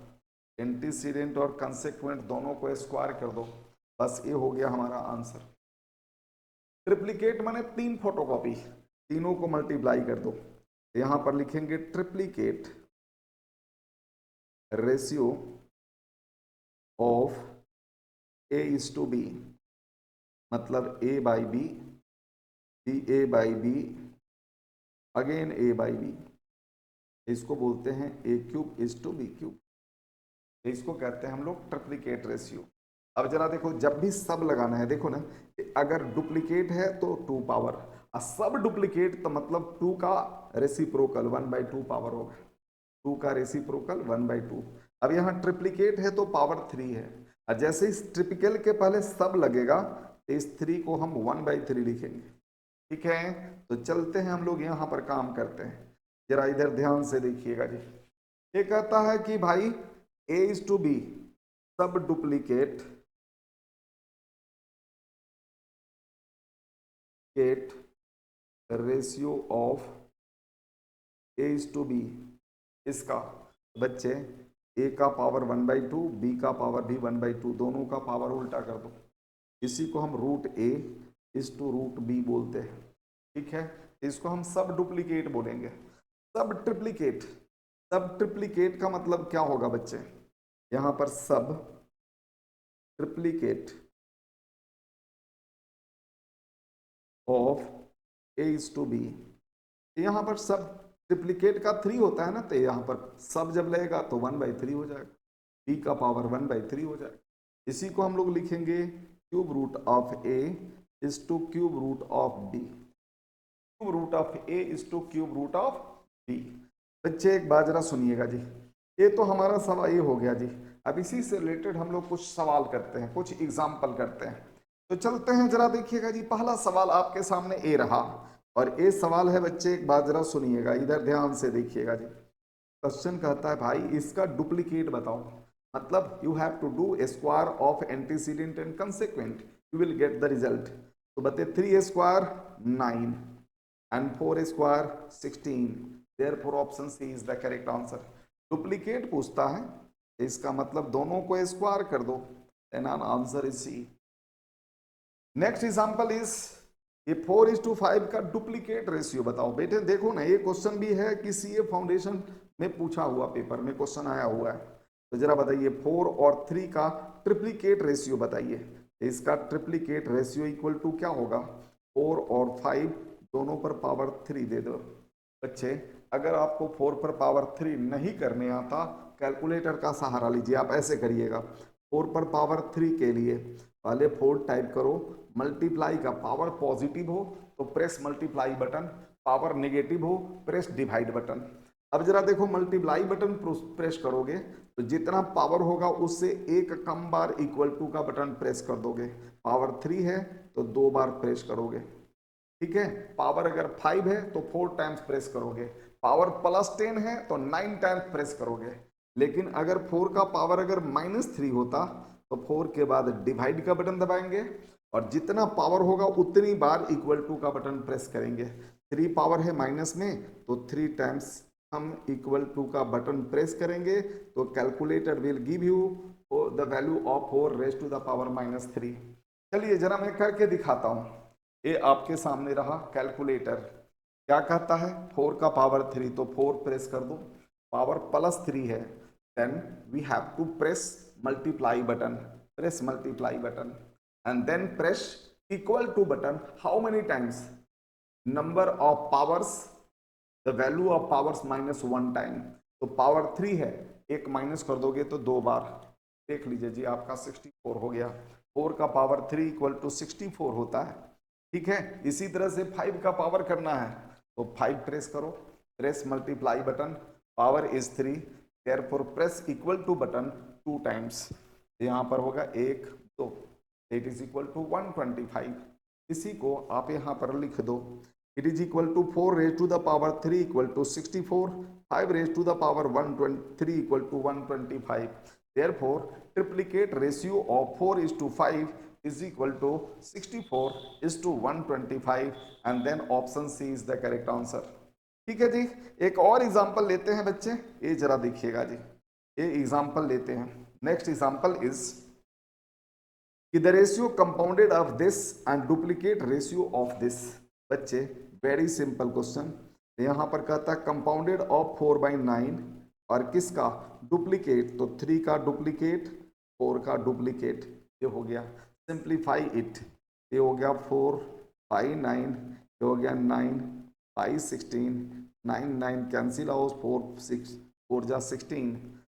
एंटीसीडेंट और कंसेक्वेंट दोनों को स्क्वायर कर दो, बस ये हो गया हमारा आंसर। ट्रिप्लीकेट माने 3 फोटोकॉपी, तीनों को मल्टीप्लाई कर दो, यहां पर लिखेंगे ट्रिप्लीकेट रेशियो ऑफ A:B, मतलब A/B, A/B, अगेन A/B, इसको बोलते हैं A³ B³, इसको कहते हैं हम लोग ट्रिप्लीकेट रेशियो। अब जरा देखो, जब भी सब लगाना है, देखो ना, अगर डुप्लीकेट है तो 2 पावर, और सब डुप्लीकेट तो मतलब 2 का रेसिप्रोकल 1/2 पावर होगा, 2 का रेसिप्रोकल 1/2। अब यहाँ ट्रिप्लीकेट है तो पावर 3 है, और जैसे इस ट्रिपिकल के पहले सब लगेगा तो इस 3 को हम 1/3 लिखेंगे। ठीक है, तो चलते हैं हम लोग यहाँ पर काम करते हैं, जरा इधर ध्यान से देखिएगा जी। ये कहता है कि भाई A:B सब डुप्लीकेट रेशियो ऑफ A:B। इसका बच्चे A का पावर 1/2, B का पावर भी 1/2, दोनों का पावर उल्टा कर दो। इसी को हम √A:√B बोलते हैं। ठीक है, इसको हम सब डुप्लीकेट बोलेंगे। सब ट्रिप्लीकेट, सब ट्रिप्लीकेट का मतलब क्या होगा बच्चे? यहां पर सब ट्रिप्लीकेट ऑफ A:B। यहां पर सब ट्रिप्लीकेट का 3 होता है ना, तो यहां पर सब जब लगेगा तो 1/3 हो जाएगा, B का पावर 1/3 हो जाएगा। इसी को हम लोग लिखेंगे cube root of A cube root of B। Cube root of A cube root of B। बच्चे एक बात जरा सुनिएगा जी, ये तो हमारा सवाल ये हो गया जी। अब इसी से रिलेटेड हम लोग कुछ सवाल करते हैं, कुछ एग्जाम्पल करते हैं। तो चलते हैं, जरा देखिएगा जी। पहला सवाल आपके सामने ए रहा, और ए सवाल है बच्चे, एक बात जरा सुनिएगा, इधर ध्यान से देखिएगा जी। क्वेश्चन कहता है भाई इसका डुप्लीकेट बताओ, मतलब you have to do square of antecedent and consequent, you will get the result. तो बते 3 square 9 and 4 square 16, therefore option C is the correct answer. Duplicate पूछता है, इसका मतलब दोनों को स्क्वायर कर दो, then answer is C. Next example is ये 4:5 का डुप्लीकेट रेशियो बताओ। बेटे देखो ना, ये क्वेश्चन भी है कि सीए फाउंडेशन में पूछा हुआ, पेपर में क्वेश्चन आया हुआ है। तो जरा बताइए 4 और 3 का ट्रिप्लीकेट रेशियो बताइए। इसका ट्रिप्लीकेट रेशियो इक्वल टू क्या होगा? 4 और 5 दोनों पर पावर 3 दे दो। बच्चे अगर आपको 4 पर पावर 3 नहीं करने आता, कैलकुलेटर का सहारा लीजिए। आप ऐसे करिएगा, 4 पर पावर 3 के लिए पहले 4 टाइप करो, मल्टीप्लाई का पावर पॉजिटिव हो तो press multiply button, power negative हो प्रेस डिवाइड बटन। अब जरा देखो, मल्टीप्लाई बटन प्रेस करोगे तो जितना पावर होगा उससे एक कम बार इक्वल टू का बटन प्रेस कर दोगे। पावर 3 है तो 2 बार प्रेस करोगे, ठीक है। पावर अगर 5 है तो 4 टाइम्स प्रेस करोगे। पावर +10 है तो 9 टाइम्स प्रेस करोगे। लेकिन अगर 4 का पावर अगर -3 होता तो 4 के बाद डिवाइड का बटन दबाएंगे, और जितना पावर होगा उतनी बार इक्वल टू का बटन प्रेस करेंगे। 3 पावर है माइनस में तो 3 टाइम्स हम इक्वल टू का बटन प्रेस करेंगे, तो calculator will give you the value of 4 raise to the power -3। चलिए जरा मैं करके दिखाता हूं। ये आपके सामने रहा कैलकुलेटर, क्या कहता है? 4 का पावर 3 तो 4 प्रेस कर दो, पावर +3 है, then we have to press multiply button, press multiply button and then press equal to button how many times? Number of powers, the value of powers -1 time. तो power 3 है, एक minus कर दोगे तो 2 बार। देख लीजिए जी, आपका 64 हो गया। 4 का पावर 3 इक्वल टू 64 होता है, ठीक है। इसी तरह से 5 का पावर करना है तो 5 प्रेस करो, press multiply button, power is 3, therefore press equal to button 2 times. यहाँ पर होगा 1 2, इट इज इक्वल टू 125। इसी को आप यहाँ पर लिख दो, it is equal to 4 raise to the power 3 equal to 64, 5 raise to the power 123 equal to 125। Therefore triplicate ratio of 4:5 is equal to 64:125 and then option C is the correct answer। ठीक है जी। एक और example लेते हैं बच्चे, ये जरा देखिएगा जी, ये एग्जांपल लेते हैं। Next example is the ratio compounded of this and duplicate ratio of this. बच्चे वेरी सिंपल क्वेश्चन, यहाँ पर कहता है कंपाउंडेड ऑफ 4/9 और किसका डुप्लीकेट, तो 3 का डुप्लीकेट 4 का डुप्लीकेट। ये हो गया, सिंप्लीफाई इट, ये हो गया 4/9, ये हो गया 9/16, 9 कैंसिल आउट, 4 जा 16,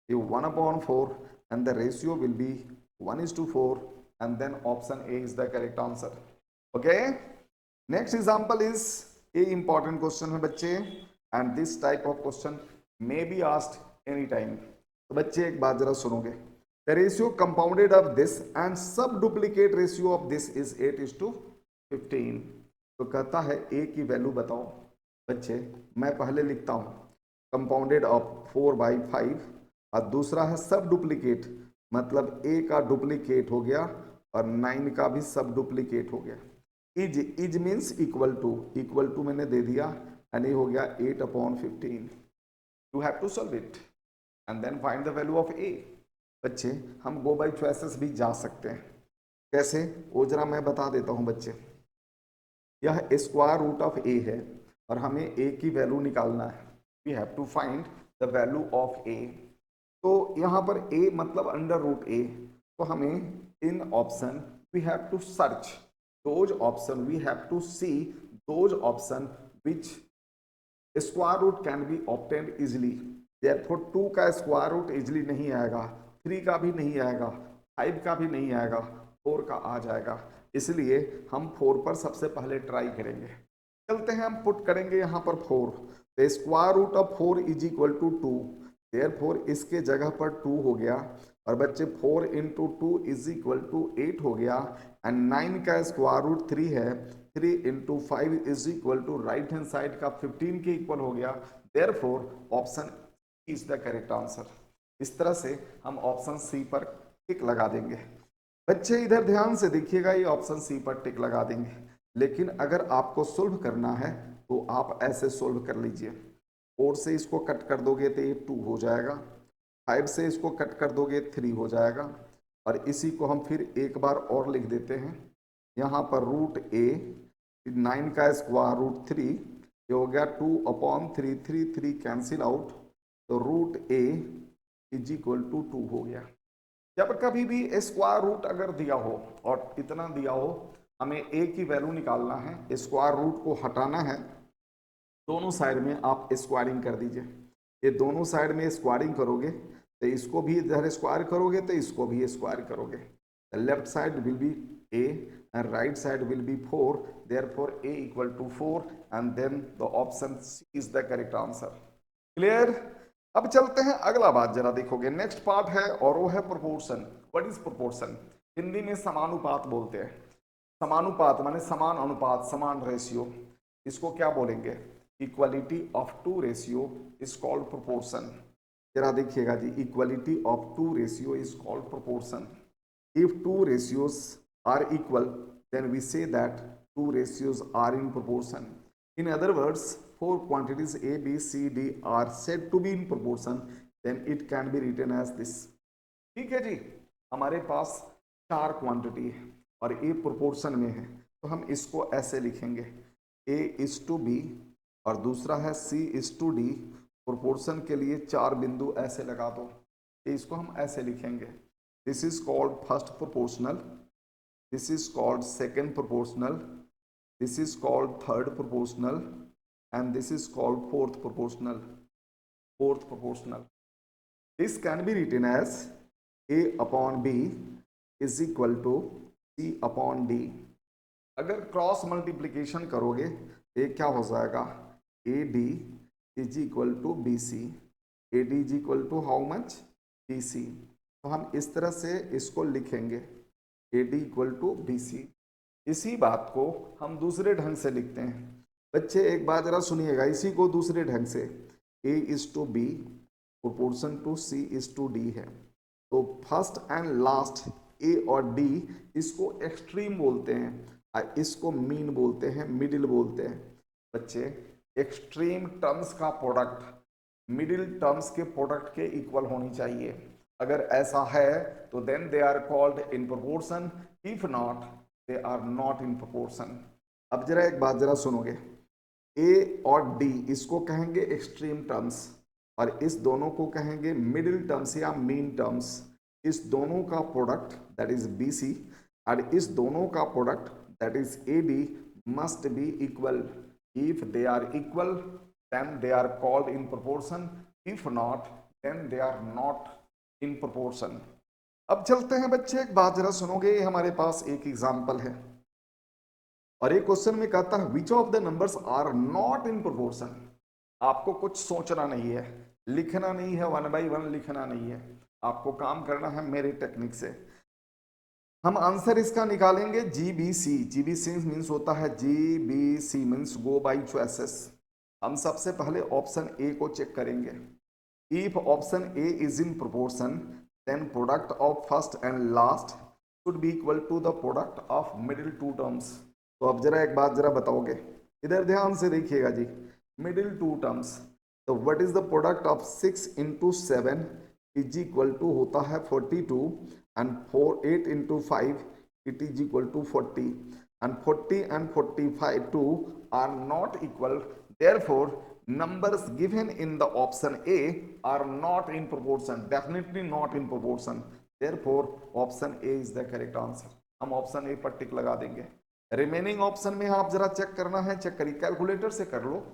ये 1/4 and the ratio will be 1:4 and then option A is the correct answer। okay, next example is a important question है बच्चे, and this type of question may be asked any time। तो बच्चे एक बात जरा सुनोगे, the ratio compounded of this and sub duplicate ratio of this is 8:15। तो कहता है A की वैल्यू बताओ। बच्चे मैं पहले लिखता हूँ कंपाउंडेड ऑफ 4/5 और दूसरा है सब डुप्लीकेट मतलब ए का डुप्लीकेट हो गया और 9 का भी सब डुप्लीकेट हो गया। इज मीन्स इक्वल टू मैंने दे दिया यानी हो गया 8/15। You have to solve it and then find the value of a. बच्चे हम गो बाई चॉइसेस भी जा सकते हैं, कैसे वो जरा मैं बता देता हूं बच्चे। यह स्क्वायर रूट ऑफ ए है और हमें ए की वैल्यू निकालना है। We have to find the value of a. तो यहाँ पर ए मतलब अंडर रूट ए, तो हमें इन option we have to search those options, we have to see those options which square root can be obtained easily. Therefore 2 का square root easily नहीं आएगा, 3 का भी नहीं आएगा, 5 का भी नहीं आएगा, 4 का आ जाएगा। इसलिए हम 4 पर सबसे पहले ट्राई करेंगे। चलते हैं, हम पुट करेंगे यहाँ पर 4। तो square root of 4 is equal to 2, therefore इसके जगह पर 2 हो गया। और बच्चे 4 इंटू 2 इज इक्वल टू 8 हो गया। एंड 9 का स्क्वायर रूट 3 है, 3 into 5 is equal to right hand side का 15 के इक्वल हो गया। Therefore option is the correct answer. इस तरह से हम ऑप्शन सी पर टिक लगा देंगे। बच्चे इधर ध्यान से देखिएगा, ये ऑप्शन सी पर टिक लगा देंगे। लेकिन अगर आपको सोल्व करना है तो आप ऐसे सोल्व कर लीजिए। 4 से इसको कट कर दोगे तो ये 2 हो जाएगा, 5 से इसको कट कर दोगे 3 हो जाएगा। और इसी को हम फिर एक बार और लिख देते हैं। यहाँ पर रूट ए 9 का स्क्वायर रूट 3, ये हो गया 2/3, 3 कैंसिल आउट, तो root A is equal to 2 हो गया। जब कभी भी स्क्वायर रूट अगर दिया हो और इतना दिया हो, हमें ए की वैल्यू निकालना है, स्क्वायर रूट को हटाना है। दोनों साइड में आप स्क्वायरिंग कर दीजिए। ये दोनों साइड में स्क्वायरिंग करोगे तो इसको भी इधर स्क्वायर करोगे तो इसको भी स्क्वायर करोगे। Left side will be A and right side will be 4, therefore A equal to 4 and then the option C is the correct answer. Clear. अब चलते हैं, अगला बात जरा देखोगे, नेक्स्ट पार्ट है और वो है proportion. What is proportion? Hindi में समानुपात बोलते हैं। समानुपात माने समान अनुपात, समान रेशियो। इसको क्या बोलेंगे? Equality of two ratio is called proportion. जरा देखिएगा जी, equality of two ratio is called proportion. If two ratios are equal then we say that two ratios are in proportion. In other words, four quantities A, B, C, D are said to be in proportion, then it can be written as this. ठीक है जी, हमारे पास 4 quantity है और A proportion में है, तो हम इसको ऐसे लिखेंगे A is to B और दूसरा है C is to D। Proportion के लिए 4 बिंदु ऐसे लगा दो, इसको हम ऐसे लिखेंगे। This is called first proportional, this is called second proportional, this is called third proportional, and this is called fourth proportional. This can be written as A upon B is equal to C upon D. अगर cross multiplication करोगे तो ये क्या हो जाएगा? AD is equal to BC, AD is equal to how much? BC। तो हम इस तरह से इसको लिखेंगे AD इक्वल टू BC। इसी बात को हम दूसरे ढंग से लिखते हैं। बच्चे एक बात जरा सुनिएगा, इसी को दूसरे ढंग से A is to B proportion to C is to D है। तो फर्स्ट एंड लास्ट A और D इसको एक्सट्रीम बोलते हैं और इसको मीन बोलते हैं, मिडिल बोलते हैं। बच्चे एक्सट्रीम टर्म्स का प्रोडक्ट मिडिल टर्म्स के प्रोडक्ट के इक्वल होनी चाहिए। अगर ऐसा है तो then they are called in proportion, if not they are not in proportion. अब जरा एक बात जरा सुनोगे, ए और डी इसको कहेंगे एक्सट्रीम टर्म्स और इस दोनों को कहेंगे मिडिल टर्म्स या मीन टर्म्स। इस दोनों का प्रोडक्ट दैट इज BC और इस दोनों का product that is AD must be equal. If they are equal then they are called in proportion, if not then they are not in proportion. अब चलते हैं बच्चे, एक बात जरा सुनोगे, हमारे पास एक एग्जांपल है और एक क्वेश्चन में कहता है which of the numbers are not in proportion. आपको कुछ सोचना नहीं है, लिखना नहीं है, 1 by 1 लिखना नहीं है, आपको काम करना है मेरे टेक्निक से। हम आंसर इसका निकालेंगे GBC। GBC मीन्स होता है GBC means go by choices. हम सबसे पहले ऑप्शन ए को चेक करेंगे। If option A is in proportion then product of first and last should be equal to the product of middle two terms. तो अब जरा एक बात जरा बताओगे, इधर ध्यान से देखिएगा जी, मिडिल टू टर्म्स, तो what is the product of 6 into 7 is equal to होता है 42 and 8 into 5 it is equal to 40 and 40 and 45 2 are not equal, therefore numbers given in the option A are not in proportion, definitely not in proportion, therefore option A is the correct answer. हम option A पर टिक लगा देंगे। Remaining option में आप जरा check करना है, check करिए, कैलकुलेटर से कर लो,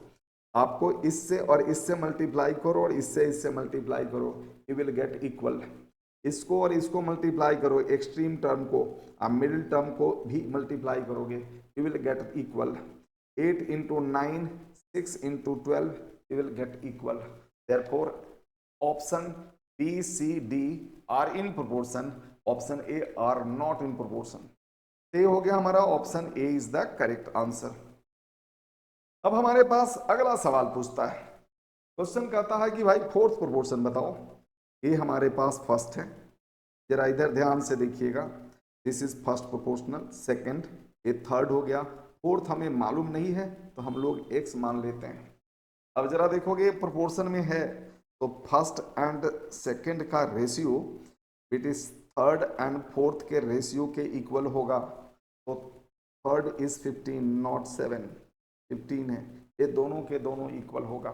आपको इससे और इससे मल्टीप्लाई करो और इससे मल्टीप्लाई करो, यू विल गेट इक्वल। इसको और इसको मल्टीप्लाई करो, एक्सट्रीम टर्म को, आप मिडिल टर्म को भी मल्टीप्लाई करोगे, you will get equal. 8 into 9, 6 into 12, you will get equal. Therefore option B C D are in proportion, option A are not in proportion. ये हो गया हमारा option A is the correct answer. अब हमारे पास अगला सवाल पूछता है, क्वेश्चन कहता है कि भाई फोर्थ प्रोपोर्शन बताओ। ये हमारे पास फर्स्ट है, जरा इधर ध्यान से देखिएगा, this is first proportional, second, ये थर्ड हो गया, फोर्थ हमें मालूम नहीं है तो हम लोग एक्स मान लेते हैं। अब जरा देखोगे प्रोपोर्शन में है तो फर्स्ट एंड सेकंड का ratio it is third and fourth के रेशियो के इक्वल होगा, तो थर्ड इज 15 नॉट 7, 15 है, ये दोनों के दोनों इक्वल होगा।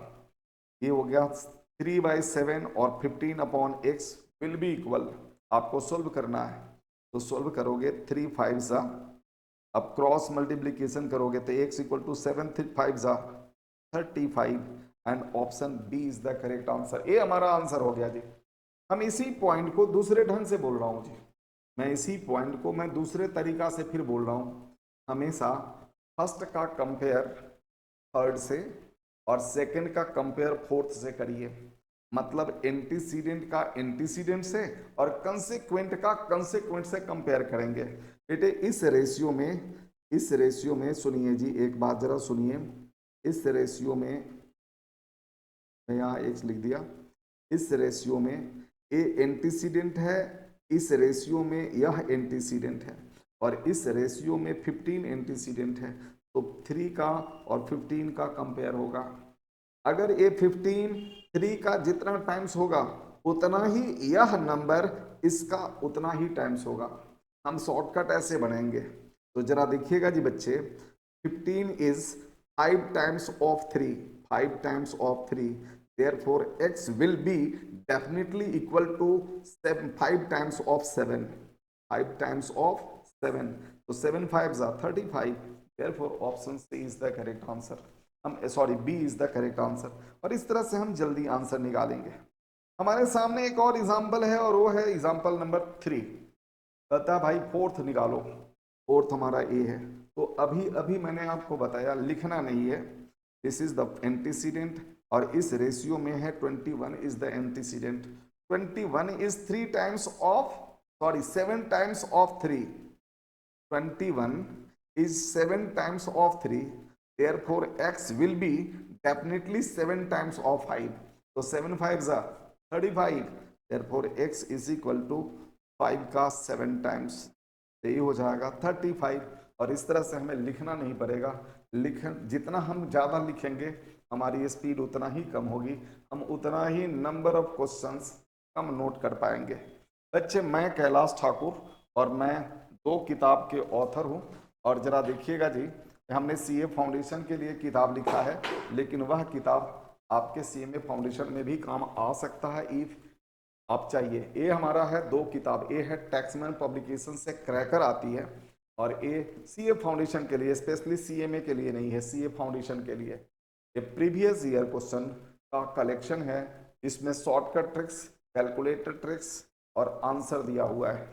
ये हो गया 3/7 और 15 upon x will be equal. आपको सोल्व करना है तो सोल्व करोगे 3 5 जा, अब क्रॉस मल्टीप्लीकेशन करोगे तो एक्स इक्वल टू 7 5 जा 35 and option B is the correct answer. ये हमारा आंसर हो गया जी। हम इसी पॉइंट को दूसरे ढंग से बोल रहा हूँ जी, मैं इसी पॉइंट को मैं दूसरे तरीका से फिर बोल रहा हूँ। हमेशा फर्स्ट का कंपेयर थर्ड से और सेकंड का कंपेयर फोर्थ से करिए, मतलब एंटीसीडेंट का एंटीसीडेंट से और कंसेक्वेंट का कंसेक्वेंट से कंपेयर करेंगे। बेटे इस रेशियो में सुनिए जी, एक बात जरा सुनिए, इस रेशियो में मैं यहाँ एक्स लिख दिया, इस रेशियो में ए एंटीसीडेंट है, इस रेशियो में यह एंटीसीडेंट है और इस रेशियो में 15 एंटीसीडेंट है, तो 3 का और 15 का कंपेयर होगा। अगर ये 15 3 का जितना टाइम्स होगा उतना ही यह नंबर इसका उतना ही टाइम्स होगा। हम शॉर्टकट ऐसे बनेंगे, तो जरा देखिएगा जी बच्चे, 15 is 5 times of 3, 5 times of 3, therefore x will be definitely equal to 5 times of 7, 5 times of 7, तो 7 5s are 35, therefore option C is the correct answer। हम sorry B is the correct answer। और इस तरह से हम जल्दी answer निकालेंगे। हमारे सामने एक और एग्जाम्पल है और वो है एग्जाम्पल नंबर 3। कहता है भाई फोर्थ निकालो, फोर्थ हमारा ए है, तो अभी अभी मैंने आपको बताया लिखना नहीं है, दिस इज द एंटीसीडेंट और इस रेशियो में है 21 is the antecedent. 21 is 3 times of sorry 7 times of 3, 21 is 7 times of 3, therefore x will be definitely 7 times of 5, तो 7 5s are 35, therefore x is equal to 5 का 7 times, यही हो जाएगा 35। और इस तरह से हमें लिखना नहीं पड़ेगा, जितना हम ज़्यादा लिखेंगे हमारी स्पीड उतना ही कम होगी, हम उतना ही नंबर ऑफ क्वेश्चंस कम नोट कर पाएंगे। बच्चे मैं कैलाश ठाकुर और मैं 2 किताब के ऑथर हूँ, और जरा देखिएगा जी, हमने सीए फाउंडेशन के लिए किताब लिखा है, लेकिन वह किताब आपके सीएमए फाउंडेशन में भी काम आ सकता है इफ आप चाहिए। ये हमारा है 2 किताब, ए है टैक्समैन पब्लिकेशन से क्रैकर आती है, और ए सीए फाउंडेशन के लिए, स्पेशली सीएमए के लिए नहीं है, सीए फाउंडेशन के लिए। ये प्रीवियस ईयर क्वेश्चन का कलेक्शन है, इसमें शॉर्टकट ट्रिक्स, कैलकुलेटर ट्रिक्स और आंसर दिया हुआ है।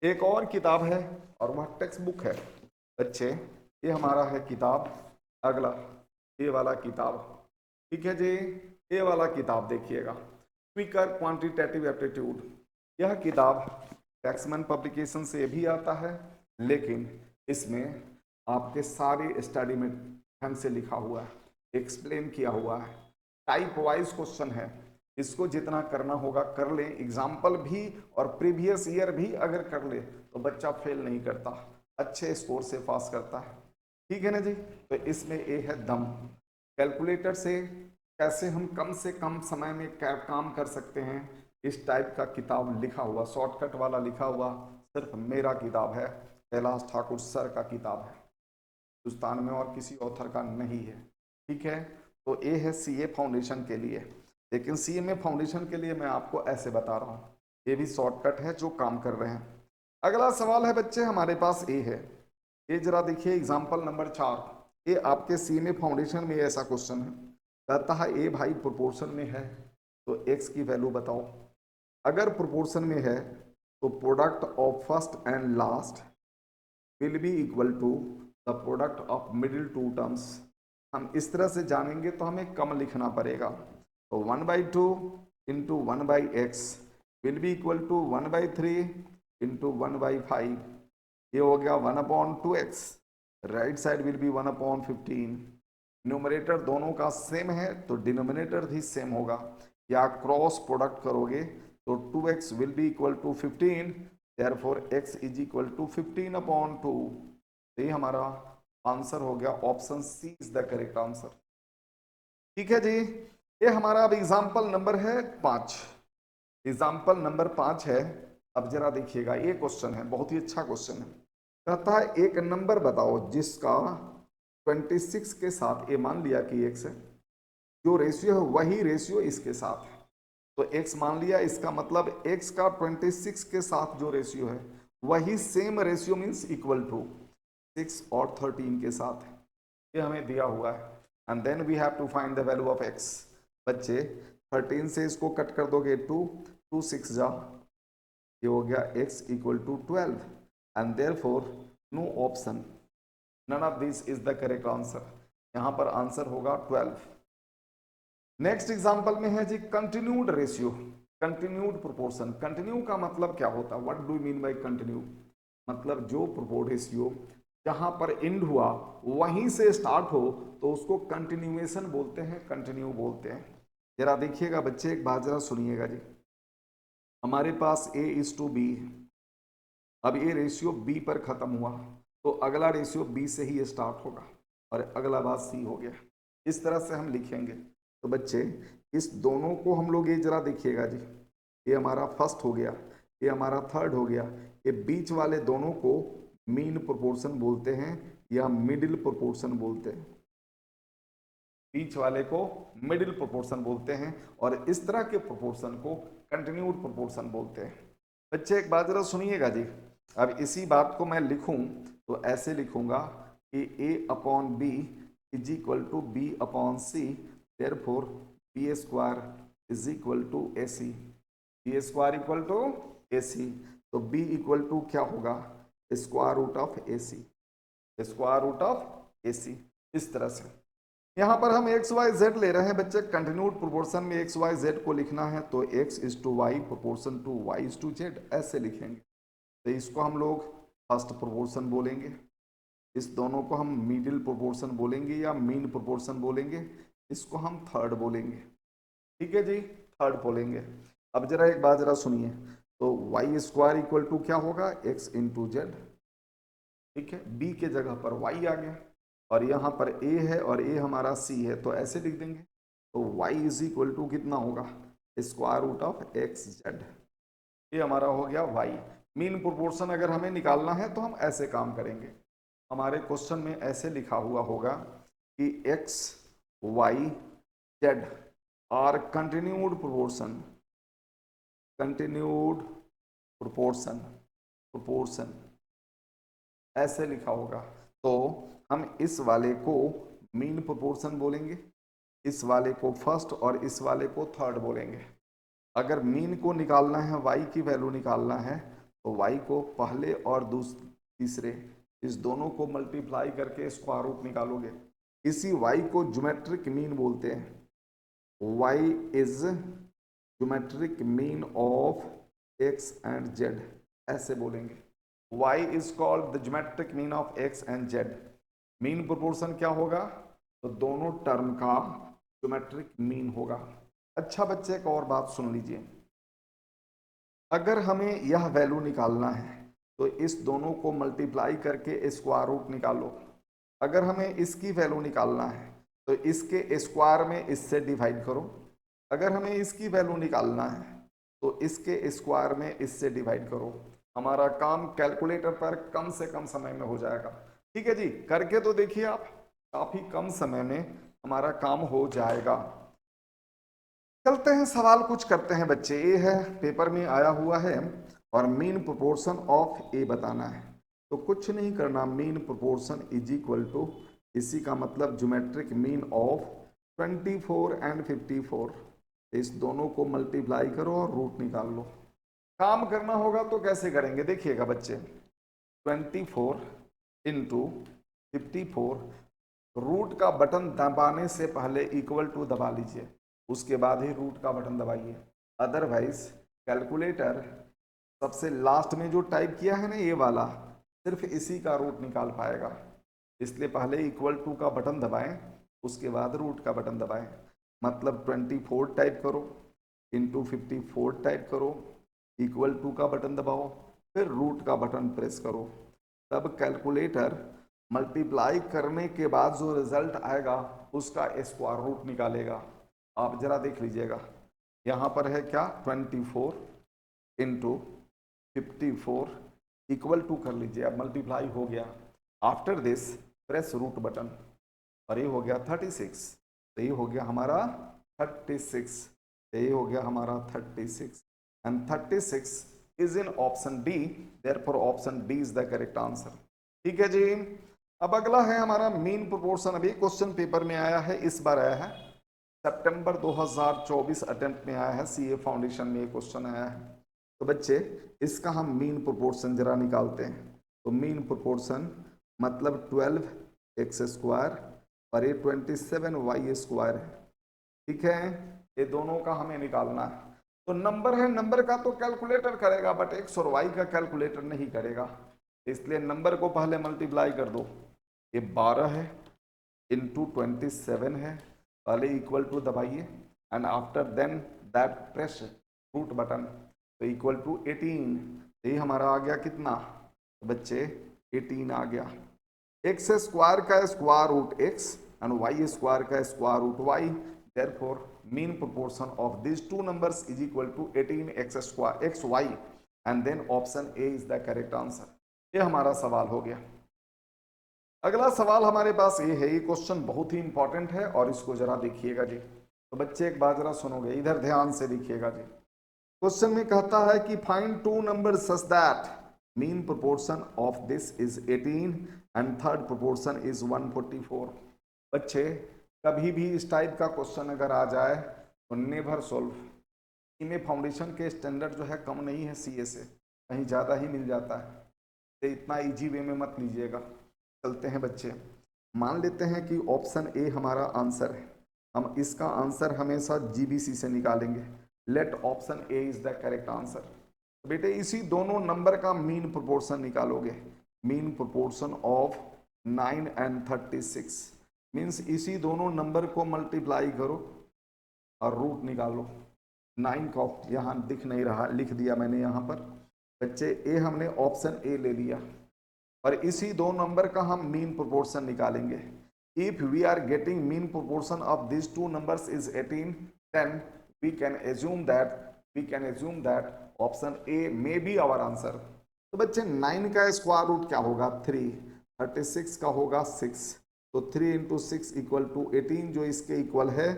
एक और किताब है और वह टेक्स्ट बुक है। बच्चे ये हमारा है किताब, अगला ये वाला किताब, ठीक है जी, ये वाला किताब देखिएगा, क्विकर क्वांटिटेटिव एप्टीट्यूड। यह किताब टैक्समैन पब्लिकेशन से भी आता है, लेकिन इसमें आपके सारे स्टडी में ढंग से लिखा हुआ है, एक्सप्लेन किया हुआ है, टाइप वाइज क्वेश्चन है, इसको जितना करना होगा कर ले, एग्जाम्पल भी और प्रीवियस ईयर भी अगर कर ले तो बच्चा फेल नहीं करता, अच्छे स्कोर से पास करता है। ठीक है ना जी। तो इसमें ए है दम। कैलकुलेटर से कैसे हम कम से कम समय में काम कर सकते हैं, इस टाइप का किताब लिखा हुआ, शॉर्टकट वाला लिखा हुआ सिर्फ मेरा किताब है, कैलाश ठाकुर सर का किताब है, हिंदुस्तान में और किसी ऑथर का नहीं है। ठीक है। तो ए है सीए फाउंडेशन के लिए, लेकिन सीएमए फाउंडेशन के लिए मैं आपको ऐसे बता रहा हूँ, ये भी शॉर्टकट है जो काम कर रहे हैं। अगला सवाल है बच्चे हमारे पास ए है, ये जरा देखिए एग्जाम्पल नंबर 4। ये आपके सीएमए फाउंडेशन में ऐसा क्वेश्चन है, कहता है ए भाई प्रोपोर्शन में है तो एक्स की वैल्यू बताओ। अगर प्रोपोर्शन में है तो product of first and last will be equal to the product of middle two terms. हम इस तरह से जानेंगे तो हमें कम लिखना पड़ेगा, तो 1/2 into 1/x will be equal to 1/3 into 1/5, ये हो गया 1/2x, right side will be 1/15। Numerator दोनों का सेम है तो डिनोमिनेटर भी सेम होगा, या क्रॉस प्रोडक्ट करोगे तो 2x will be equal to 15, therefore x is equal to 15/2। ये हमारा आंसर हो गया, option C is the correct answer. ठीक है जी। ये हमारा अब एग्जाम्पल नंबर है 5, एग्जाम्पल नंबर 5 है। अब जरा देखिएगा, ये क्वेश्चन है, बहुत ही अच्छा क्वेश्चन है। कहता है एक नंबर बताओ जिसका 26 के साथ, ये मान लिया कि x है, जो रेशियो है वही रेशियो इसके साथ है, तो x मान लिया, इसका मतलब x का 26 के साथ जो रेशियो है वही same ratio means equal to 6 और 13 के साथ है, ये हमें दिया हुआ है। And then we have to find the value of x। बच्चे 13 से इसको कट कर दोगे 2 6 जा, ये हो गया x equal to 12, and therefore no option, none of this is the correct answer. यहां पर आंसर होगा 12। नेक्स्ट एग्जांपल में है जी continued ratio, continued proportion. Continue का मतलब क्या होता है, what do mean by continue, मतलब जो प्रोपोर्ट रेशियो जहां पर एंड हुआ वहीं से स्टार्ट हो तो उसको कंटिन्यूएशन बोलते हैं, कंटिन्यू बोलते हैं। जरा देखिएगा बच्चे, एक बात जरा सुनिएगा जी, हमारे पास A/B है, अब ये रेशियो B पर खत्म हुआ तो अगला रेशियो B से ही स्टार्ट होगा और अगला बात C हो गया, इस तरह से हम लिखेंगे। तो बच्चे इस दोनों को हम लोग, ये जरा देखिएगा जी, ये हमारा फर्स्ट हो गया, ये हमारा थर्ड हो गया, ये बीच वाले दोनों को मीन प्रोपोर्शन बोलते हैं या मिडिल प्रोपोर्शन बोलते हैं, बीच वाले को मिडिल प्रोपोर्शन बोलते हैं, और इस तरह के प्रोपोर्शन को कंटिन्यूड प्रोपोर्शन बोलते हैं। बच्चे एक बात जरा सुनिएगा जी, अब इसी बात को मैं लिखूं तो ऐसे लिखूंगा कि A/B is equal to B/C, therefore B² is equal to AC, B² equal to AC, तो B इक्वल टू क्या होगा, square root of AC, square root of AC। इस तरह से यहाँ पर हम XYZ ले रहे हैं बच्चे, कंटिन्यूड प्रोपोर्शन में XYZ को लिखना है तो X is to Y proportion to Y is to Z, ऐसे लिखेंगे। तो इसको हम लोग फर्स्ट प्रोपोर्शन बोलेंगे, इस दोनों को हम मिडिल प्रोपोर्शन बोलेंगे या मीन प्रोपोर्शन बोलेंगे, इसको हम थर्ड बोलेंगे। ठीक है जी, थर्ड बोलेंगे। अब जरा एक बात जरा सुनिए, तो Y² इक्वल टू क्या होगा, X इंटू Z। ठीक है, B के जगह पर Y आ गया और यहाँ पर A है और A हमारा C है, तो ऐसे लिख देंगे, तो Y इज इक्वल टू कितना होगा, स्क्वायर रूट ऑफ XZ, ये हमारा हो गया Y। मीन प्रोपोर्शन अगर हमें निकालना है तो हम ऐसे काम करेंगे, हमारे क्वेश्चन में ऐसे लिखा हुआ होगा कि X Y Z are continued proportion, continued proportion, proportion ऐसे लिखा होगा। तो हम इस वाले को मीन प्रोपोर्शन बोलेंगे, इस वाले को फर्स्ट और इस वाले को थर्ड बोलेंगे। अगर मीन को निकालना है, y की वैल्यू निकालना है, तो y को पहले और तीसरे इस दोनों को मल्टीप्लाई करके स्क्वायर रूट निकालोगे, इसी y को ज्योमेट्रिक मीन बोलते हैं। y is geometric mean of x and z, ऐसे बोलेंगे। y is called the geometric mean of x and z। Mean proportion क्या होगा, तो दोनों टर्म का ज्योमेट्रिक मीन होगा। अच्छा बच्चे, एक और बात सुन लीजिए, अगर हमें यह वैल्यू निकालना है तो इस दोनों को मल्टीप्लाई करके स्क्वायर रूट निकालो। अगर हमें इसकी वैल्यू निकालना है तो इसके स्क्वायर में इससे डिवाइड करो। अगर हमें इसकी वैल्यू निकालना है तो इसके स्क्वायर में इससे डिवाइड करो। हमारा काम कैलकुलेटर पर कम से कम समय में हो जाएगा। ठीक है जी, करके तो देखिए आप, काफी कम समय में हमारा काम हो जाएगा। चलते हैं, सवाल कुछ करते हैं बच्चे। ए है, पेपर में आया हुआ है और मीन प्रोपोर्शन ऑफ ए बताना है। तो कुछ नहीं करना, mean proportion is equal to, इसी का मतलब ज्योमेट्रिक मीन ऑफ 24 एंड 54। इस दोनों को मल्टीप्लाई करो और रूट निकाल लो। काम करना होगा तो कैसे करेंगे देखिएगा बच्चे, 24 इंटू 54, रूट का बटन दबाने से पहले इक्वल टू दबा लीजिए, उसके बाद ही रूट का बटन दबाइए। अदरवाइज कैलकुलेटर सबसे लास्ट में जो टाइप किया है ना ये वाला, सिर्फ इसी का रूट निकाल पाएगा। इसलिए पहले इक्वल टू का बटन दबाएं, उसके बाद रूट का बटन दबाएं। मतलब 24 टाइप करो, इंटू 54 टाइप करो, इक्वल टू का बटन दबाओ, फिर रूट का बटन प्रेस करो। तब कैलकुलेटर मल्टीप्लाई करने के बाद जो रिजल्ट आएगा उसका स्क्वायर रूट निकालेगा। आप जरा देख लीजिएगा, यहाँ पर है क्या, 24 इंटू 54 इक्वल टू कर लीजिए, अब मल्टीप्लाई हो गया। After this press root button, और ये हो गया 36, तो ये हो गया हमारा 36, ये हो गया हमारा 36, and 36 is in option D, therefore option D is the correct answer. ठीक है जी। अब अगला है हमारा मीन प्रोपोर्शन। अभी क्वेश्चन पेपर में आया है, इस बार आया है सितंबर 2024 अटेम्प्ट में आया है, सीए फाउंडेशन में ये क्वेश्चन आया है। तो बच्चे इसका हम मीन प्रोपोर्शन जरा निकालते हैं। तो मीन प्रोपोर्शन मतलब 12x² और ये 27y² है। ठीक है, ये दोनों का हमें निकालना है। तो नंबर है, नंबर का तो कैलकुलेटर करेगा, बट x और y का कैलकुलेटर नहीं करेगा। इसलिए नंबर को पहले मल्टीप्लाई कर दो। ये 12 है इंटू 27 है, पहले इक्वल टू दबाइए, and after then that press root button, तो इक्वल टू 18। तो ये हमारा आ गया कितना, तो बच्चे 18 आ गया। एक्स स्क्वायर का square root x and y square का square root y, therefore mean proportion of this two numbers is equal to 18x² xy, and then option A is the correct answer. ये हमारा सवाल हो गया। अगला सवाल हमारे पास ये है, ये क्वेश्चन बहुत ही इंपॉर्टेंट है और इसको जरा देखिएगा जी। तो बच्चे एक बात जरा सुनोगे, इधर ध्यान से देखिएगा जी। क्वेश्चन में कहता है कि find two number such that mean proportion of this is 18 and third proportion is 144। बच्चे कभी भी इस टाइप का क्वेश्चन अगर आ जाए तो नेवर सोल्व। इनमें फाउंडेशन के स्टैंडर्ड जो है कम नहीं है, सीए से कहीं ज़्यादा ही मिल जाता है, तो इतना इजी वे में मत लीजिएगा। चलते हैं बच्चे, मान लेते हैं कि ऑप्शन ए हमारा आंसर है, हम इसका आंसर हमेशा जीबीसी से निकालेंगे। Let option A is the correct answer. बेटे इसी दोनों नंबर का मीन प्रोपोर्शन निकालोगे। Mean proportion of 9 and 36 means इसी दोनों नंबर को मल्टीप्लाई करो और रूट निकालो। 9 को यहाँ दिख नहीं रहा, लिख दिया मैंने यहाँ पर। बच्चे ए हमने ऑप्शन ए ले लिया और इसी दो नंबर का हम मीन प्रोपोर्शन निकालेंगे। If we are getting mean proportion of this two numbers is 18, then we can assume that option A may be our answer. तो बच्चे 9 का स्क्वायर रूट क्या होगा 3, 36 का होगा 6, तो 3 इंटू 6 इक्वल टू 18 जो इसके इक्वल है।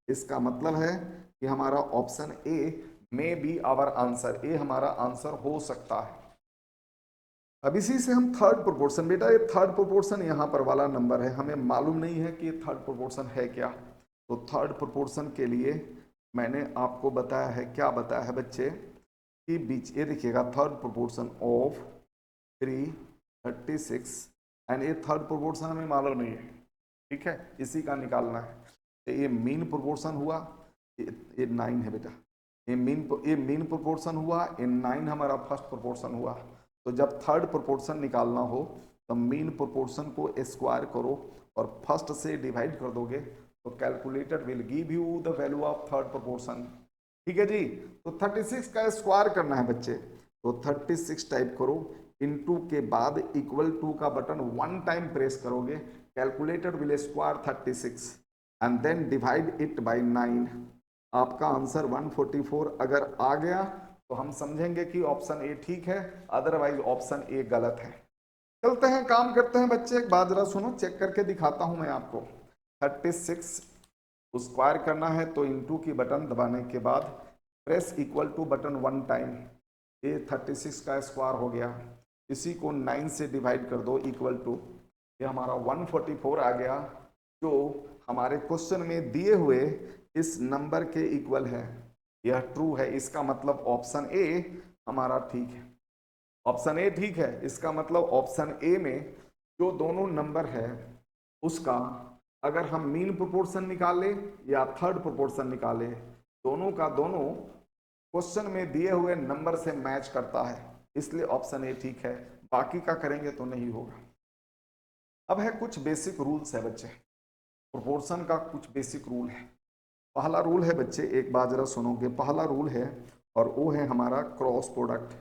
इसका मतलब है कि हमारा option A may be our answer, A हमारा आंसर हो सकता है। अब इसी से हम थर्ड प्रोपोर्शन, बेटा ये थर्ड प्रोपोर्शन यहाँ पर वाला नंबर है, हमें मालूम नहीं है कि ये थर्ड प्रोपोर्शन है क्या। तो थर्ड प्रोपोर्शन के लिए मैंने आपको बताया है, क्या बताया है बच्चे, कि बीच ये देखिएगा थर्ड प्रोपोर्शन ऑफ 3, 36 एंड ये थर्ड प्रोपोर्शन हमें मालूम नहीं है। ठीक है, इसी का निकालना है। तो ये मीन प्रोपोर्शन हुआ, ये 9 है बेटा, ये मीन प्रोपोर्शन हुआ, ये 9 हमारा फर्स्ट प्रोपोर्शन हुआ। तो जब थर्ड प्रोपोर्शन निकालना हो तो मीन प्रोपोर्शन को स्क्वायर करो और फर्स्ट से डिवाइड कर दोगे तो calculator will give you the value of third proportion. ठीक है जी। तो 36 का स्क्वायर करना है बच्चे, तो 36 टाइप करो, इनटू के बाद इक्वल टू का बटन वन टाइम प्रेस करोगे, calculator will square 36 and then divide it by 9। आपका आंसर 144 अगर आ गया तो हम समझेंगे कि ऑप्शन ए ठीक है, अदरवाइज ऑप्शन ए गलत है। चलते हैं, काम करते हैं बच्चे। एक बात जरा सुनो, चेक करके दिखाता हूं मैं आपको। 36 स्क्वायर करना है तो इनटू की बटन दबाने के बाद press equal to button one time, ये 36 का स्क्वायर हो गया। इसी को 9 से डिवाइड कर दो इक्वल टू, ये हमारा 144 आ गया, जो हमारे क्वेश्चन में दिए हुए इस नंबर के इक्वल है। यह ट्रू है, इसका मतलब ऑप्शन ए हमारा ठीक है। ऑप्शन ए ठीक है, इसका मतलब ऑप्शन ए में जो दोनों नंबर है उसका अगर हम मीन प्रोपोर्शन निकाले या थर्ड प्रोपोर्शन निकाले, दोनों का दोनों क्वेश्चन में दिए हुए नंबर से मैच करता है, इसलिए ऑप्शन ए ठीक है। बाकी का करेंगे तो नहीं होगा। अब है कुछ बेसिक रूल्स है बच्चे, प्रोपोर्शन का कुछ बेसिक रूल है। पहला रूल है बच्चे, एक बार जरा सुनोगे, पहला रूल है और वो है हमारा क्रॉस प्रोडक्ट।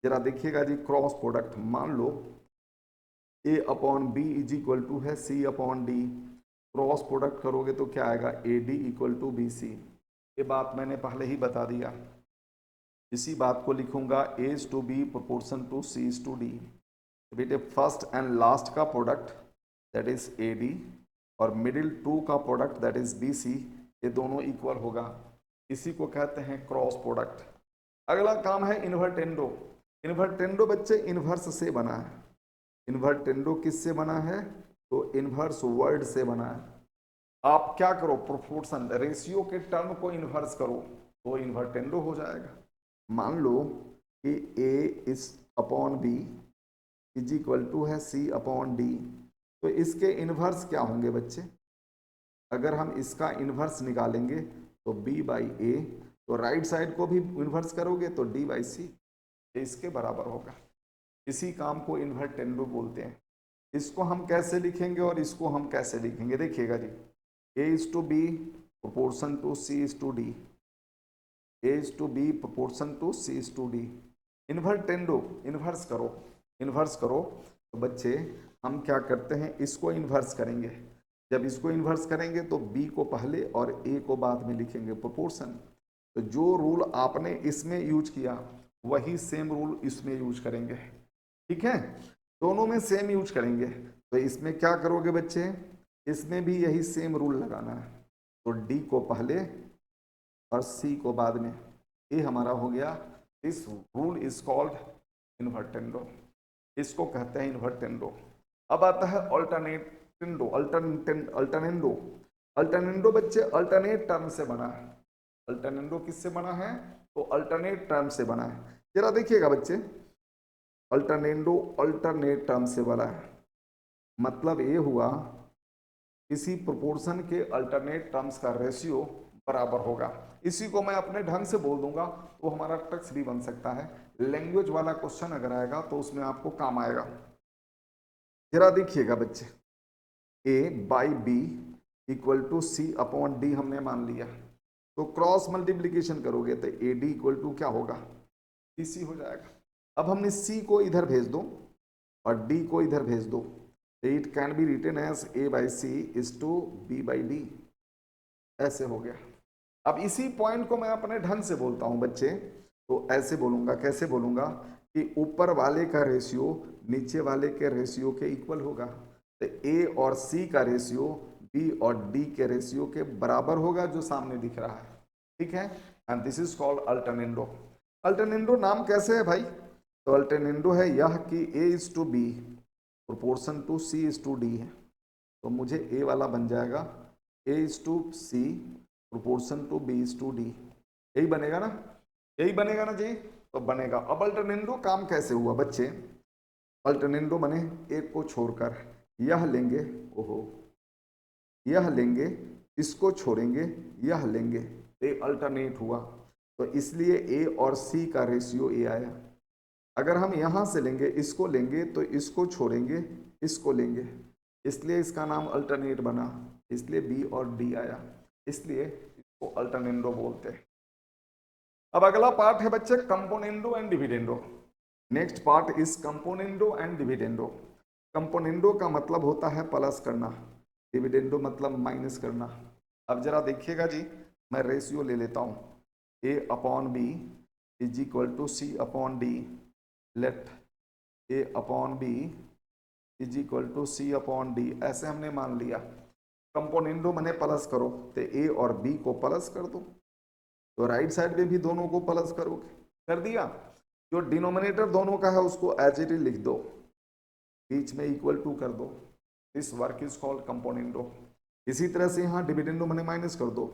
जरा देखिएगा जी, क्रॉस प्रोडक्ट मान लो a upon b is equal to है c upon d, cross product करोगे तो क्या आएगा, a d equal to b c. ये बात मैंने पहले ही बता दिया। इसी बात को लिखूंगा a is to B proportion to C is to d. बेटे फर्स्ट एंड लास्ट का product that is a d और मिडिल टू का product that is b c, ये दोनों इक्वल होगा। इसी को कहते हैं क्रॉस प्रोडक्ट। अगला काम है इन्वर्टेंडो। इन्वर्टेंडो बच्चे इन्वर्स से बना है। इन्वर्टेंडो किससे बना है, तो इन्वर्स वर्ड से बना है। आप क्या करो, प्रोपोर्शन रेशियो के टर्म को इन्वर्स करो तो इन्वर्टेंडो हो जाएगा। मान लो कि a is upon b is equal to है सी अपॉन डी, तो इसके इन्वर्स क्या होंगे बच्चे, अगर हम इसका इन्वर्स निकालेंगे तो b बाई ए, तो राइट साइड को भी इन्वर्स करोगे तो d बाई सी, इसके बराबर होगा। इसी काम को इन्वर्टेंडो बोलते हैं। इसको हम कैसे लिखेंगे और इसको हम कैसे लिखेंगे, देखिएगा जी, a is to B proportion to C is to D, a is to B proportion to C is to D. Invertendo inverse करो, इन्वर्स करो तो बच्चे हम क्या करते हैं, इसको इन्वर्स करेंगे। जब इसको इन्वर्स करेंगे तो b को पहले और a को बाद में लिखेंगे प्रोपोर्शन। तो जो रूल आपने इसमें यूज किया वही सेम रूल इसमें यूज करेंगे। ठीक है, दोनों में सेम यूज करेंगे। तो इसमें क्या करोगे बच्चे, इसमें भी यही सेम रूल लगाना है। तो d को पहले और c को बाद में, ये हमारा हो गया। This rule is called invertendo, इसको कहते हैं इन्वर्टेंडो। अब आता है अल्टरनेटेंडो। अल्टरनेंडो, अल्टरनेंडो बच्चे अल्टरनेट टर्म से बना है। अल्टरनेंडो किससे बना है, तो अल्टरनेट टर्म से बना है। जरा देखिएगा बच्चे, अल्टरनेंडो अल्टरनेट टर्म से बना है, मतलब ये हुआ किसी प्रोपोर्शन के अल्टरनेट टर्म्स का रेशियो बराबर होगा। इसी को मैं अपने ढंग से बोल दूंगा तो हमारा टक्स भी बन सकता है। लैंग्वेज वाला क्वेश्चन अगर आएगा तो उसमें आपको काम आएगा। जरा देखिएगा बच्चे, a by b equal to C upon d हमने मान लिया, तो क्रॉस मल्टीप्लीकेशन करोगे तो ए डी इक्वल टू क्या होगा, डी सी हो जाएगा। अब हमने सी को इधर भेज दो और डी को इधर भेज दो, तो it can be written as A by C is to B by D, ऐसे हो गया। अब इसी पॉइंट को मैं अपने ढंग से बोलता हूं बच्चे, तो ऐसे बोलूंगा, कैसे बोलूंगा कि ऊपर वाले का रेशियो नीचे वाले के रेशियो के इक्वल होगा। तो ए और सी का रेशियो बी और डी के रेशियो के बराबर होगा जो सामने दिख रहा है। ठीक है, and this is called alternendo. Alternendo नाम कैसे है भाई, तो अल्टरनेंडो है यह कि a is to B proportion to C is to d है, तो मुझे ए वाला बन जाएगा a is to c proportion to b is to d, यही बनेगा ना, यही बनेगा ना जी, तो बनेगा। अब अल्टरनेंडो काम कैसे हुआ बच्चे, अल्टरनेंडो बने एक को छोड़कर, यह लेंगे, ओहो यह लेंगे, इसको छोड़ेंगे, यह लेंगे, ये अल्टरनेट हुआ, तो इसलिए ए और सी का रेशियो ए आया। अगर हम यहाँ से लेंगे, इसको लेंगे तो इसको छोड़ेंगे, इसको लेंगे, इसलिए इसका नाम अल्टरनेट बना, इसलिए बी और डी आया, इसलिए इसको अल्टरनेंडो बोलते हैं। अब अगला पार्ट है बच्चे componendo and dividendo. Next part is componendo and dividendo. Componendo का मतलब होता है प्लस करना, डिविडेंडो मतलब माइनस करना। अब जरा देखिएगा जी, मैं रेशियो ले लेता हूं, a upon b is equal to C upon d. Let A upon b is equal to C upon d, ऐसे हमने मान लिया। कंपोनेंडो मैंने प्लस करो तो ए और बी को प्लस कर दो, तो राइट साइड में भी दोनों को प्लस करोगे, कर दिया। जो डिनोमिनेटर दोनों का है उसको एज इट इज लिख दो, बीच में इक्वल टू कर दो, this work is called componendo. इसी तरह से यहाँ डिविडेंडो मैंने माइनस कर दो,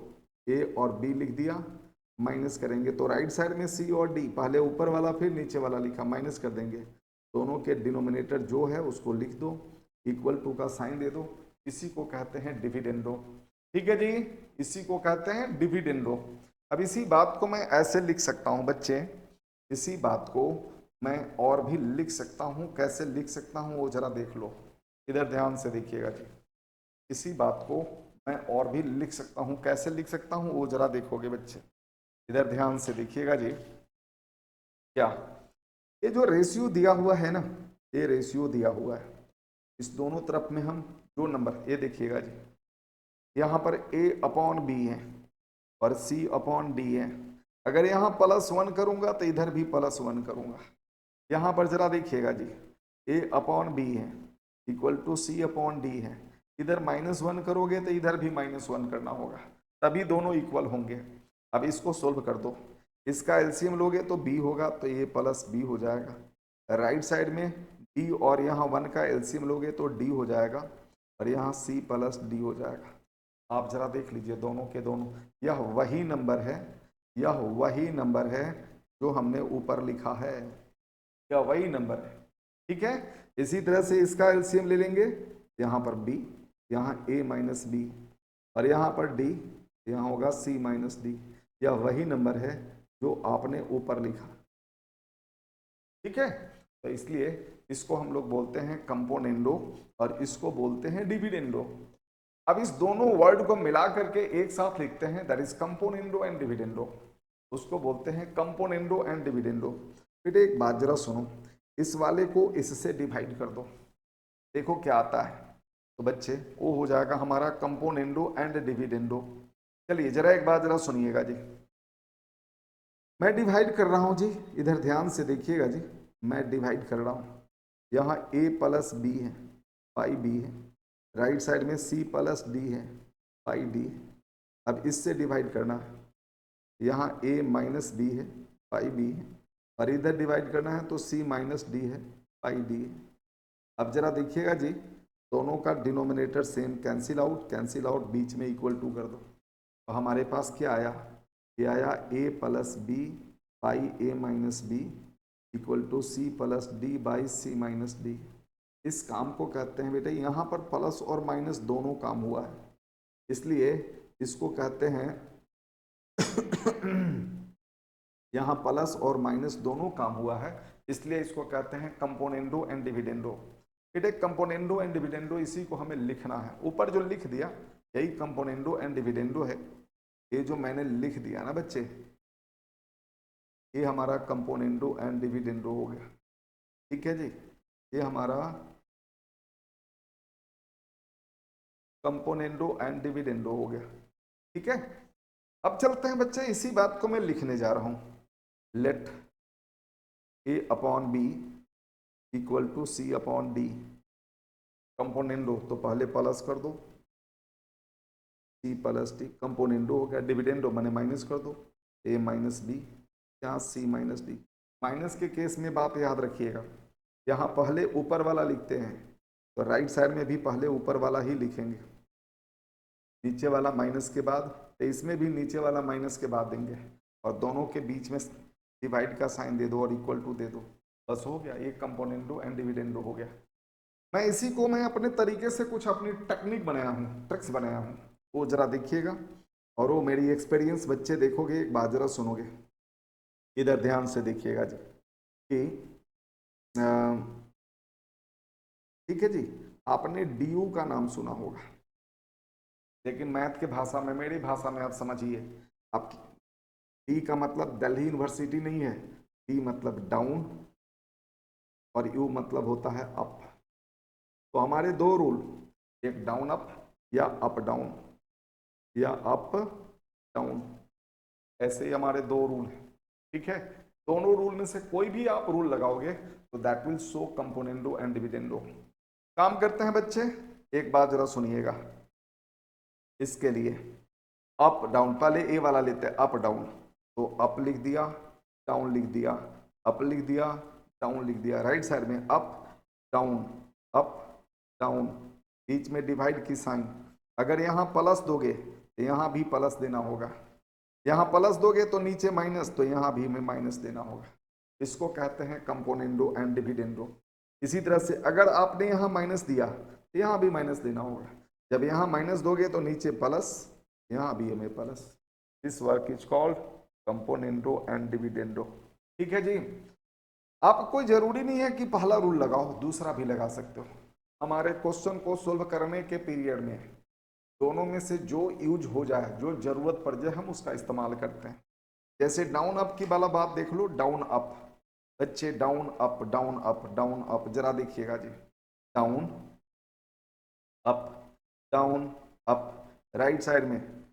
ए और बी लिख दिया, माइनस करेंगे तो राइट साइड में सी और डी, पहले ऊपर वाला फिर नीचे वाला लिखा, माइनस कर देंगे, दोनों के डिनोमिनेटर जो है उसको लिख दो, इक्वल टू का साइन दे दो, इसी को कहते हैं डिविडेंडो। ठीक है जी, इसी को कहते हैं डिविडेंडो। अब इसी बात को मैं ऐसे लिख सकता हूं बच्चे, इसी बात को मैं और भी लिख सकता हूं, कैसे लिख सकता हूं वो जरा देख लो, इधर ध्यान से देखिएगा जी। इसी बात को मैं और भी लिख सकता हूं, कैसे लिख सकता हूं वो जरा देखोगे बच्चे, इधर ध्यान से देखिएगा जी। क्या ये जो रेशियो दिया हुआ है ना, ये रेशियो दिया हुआ है, इस दोनों तरफ में हम जो नंबर, ये देखिएगा जी, यहाँ पर a अपॉन बी है और c अपॉन डी है। अगर यहाँ +1 करूंगा तो इधर भी +1 करूंगा। यहाँ पर जरा देखिएगा जी, a अपॉन बी है equal to C upon D है, इधर -1 करोगे तो इधर भी -1 करना होगा, तभी दोनों इक्वल होंगे। अब इसको सोल्व कर दो, इसका एलसीएम लोगे तो b होगा, तो a प्लस बी हो जाएगा। राइट साइड में d और यहाँ 1 का एलसीएम लोगे तो d हो जाएगा, और यहाँ c प्लस डी हो जाएगा। आप जरा देख लीजिए दोनों के दोनों, यह वही नंबर है, यह वही नंबर है जो हमने ऊपर लिखा है, यह वही नंबर है। ठीक है, इसी तरह से इसका एलसीएम ले लेंगे, यहाँ पर b, यहाँ a माइनस बी, और यहाँ पर d, यहाँ होगा c माइनस डी। यह वही नंबर है जो आपने ऊपर लिखा। ठीक है, तो इसलिए इसको हम लोग बोलते हैं कंपोनेंडो और इसको बोलते हैं डिविडेंडो। अब इस दोनों वर्ड को मिला करके एक साथ लिखते हैं, that is componendo and dividendo, उसको बोलते हैं कंपोनेंडो एंड डिविडेंडो। बेटे एक बात जरा सुनो, इस वाले को इससे डिवाइड कर दो, देखो क्या आता है, तो बच्चे वो हो जाएगा हमारा कंपोनेंडो एंड डिविडेंडो। चलिए जरा एक बात जरा सुनिएगा जी, मैं डिवाइड कर रहा हूं जी, इधर ध्यान से देखिएगा जी, मैं डिवाइड कर रहा हूं, यहाँ a प्लस बी है, पाई बी है, राइट साइड में c प्लस डी है, पाई डी। अब इससे डिवाइड करना है, यहाँ a माइनस बी है, पाई बी है, और इधर डिवाइड करना है तो c माइनस डी है, पाई डी है। अब जरा देखिएगा जी, दोनों का डिनोमिनेटर सेम, कैंसिल आउट, बीच में इक्वल टू कर दो, तो हमारे पास क्या आया, ये आया a plus B by A minus B equal to C plus D by C minus D. इस काम को कहते हैं बेटे, यहाँ पर प्लस और माइनस दोनों काम हुआ है, इसलिए इसको कहते हैं यहाँ प्लस और माइनस दोनों काम हुआ है, इसलिए इसको कहते हैं कंपोनेंडो एंड डिविडेंडो। बेटे कंपोनेंडो एंड डिविडेंडो इसी को हमें लिखना है, ऊपर जो लिख दिया यही कंपोनेंडो एंड डिविडेंडो है। ये जो मैंने लिख दिया ना बच्चे, ये हमारा कंपोनेंडो एंड डिविडेंडो हो गया। ठीक है जी, ये हमारा कंपोनेंडो एंड डिविडेंडो हो गया। ठीक है, अब चलते हैं बच्चे, इसी बात को मैं लिखने जा रहा हूं, let A upon B equal to C upon D. Componendo तो पहले प्लस कर दो, सी प्लस डी, कंपोनेंडो हो गया, डिविडेंडो मैंने माइनस कर दो, ए माइनस बी, यहाँ सी माइनस डी। माइनस के केस में बात याद रखिएगा, यहाँ पहले ऊपर वाला लिखते हैं तो राइट साइड में भी पहले ऊपर वाला ही लिखेंगे, नीचे वाला माइनस के बाद, तो इसमें भी नीचे वाला माइनस के बाद देंगे, और दोनों के बीच में डिवाइड का साइन दे दो और इक्वल टू दे दो, बस हो गया, ये कंपोनेंडो एंड डिविडेंडो हो गया। मैं इसी को मैं अपने तरीके से कुछ अपनी टेक्निक बनाया हूँ, ट्रिक्स बनाया हूँ, वो जरा देखिएगा, और वो मेरी एक्सपीरियंस बच्चे देखोगे, एक बात जरा सुनोगे, इधर ध्यान से देखिएगा जी कि ठीक है जी। आपने डी का नाम सुना होगा, लेकिन मैथ के भाषा में, मेरी भाषा में आप समझिए, आपकी डी का मतलब दिल्ली यूनिवर्सिटी नहीं है, डी मतलब डाउन और यू मतलब होता है अप। तो हमारे दो रूल, एक डाउन अप या अप डाउन या अप डाउन, ऐसे ही हमारे दो रूल हैं। ठीक है, दोनों रूल में से कोई भी आप रूल लगाओगे तो that will show componendo and dividendo. काम करते हैं बच्चे, एक बात जरा सुनिएगा। इसके लिए अप डाउन, पहले ए वाला लेते हैं, अप डाउन। तो अप लिख दिया, डाउन लिख दिया, अप लिख दिया, डाउन लिख दिया। राइट साइड में अप डाउन, अप डाउन, बीच में डिवाइड की साइन। अगर यहाँ प्लस दोगे तो यहाँ भी प्लस देना होगा, यहाँ प्लस दोगे तो नीचे माइनस, तो यहाँ भी हमें माइनस देना होगा। इसको कहते हैं कंपोनेंडो एंड डिविडेंडो। इसी तरह से अगर आपने यहाँ माइनस दिया तो यहाँ भी माइनस देना होगा। जब यहाँ माइनस दोगे तो नीचे प्लस, यहाँ भी हमें plus. This work is called componendo and dividendo. ठीक है जी, आप कोई जरूरी नहीं है कि पहला रूल लगाओ, दूसरा भी लगा सकते हो। हमारे क्वेश्चन को सोल्व करने के पीरियड में दोनों में से जो यूज हो जाए, जो जरूरत पड़ जाए, हम उसका इस्तेमाल करते हैं। जैसे डाउन अप की वाला बात देख लो, डाउन अप बच्चे, down up down up down up, जरा देखिएगा जी, down up down up, right side में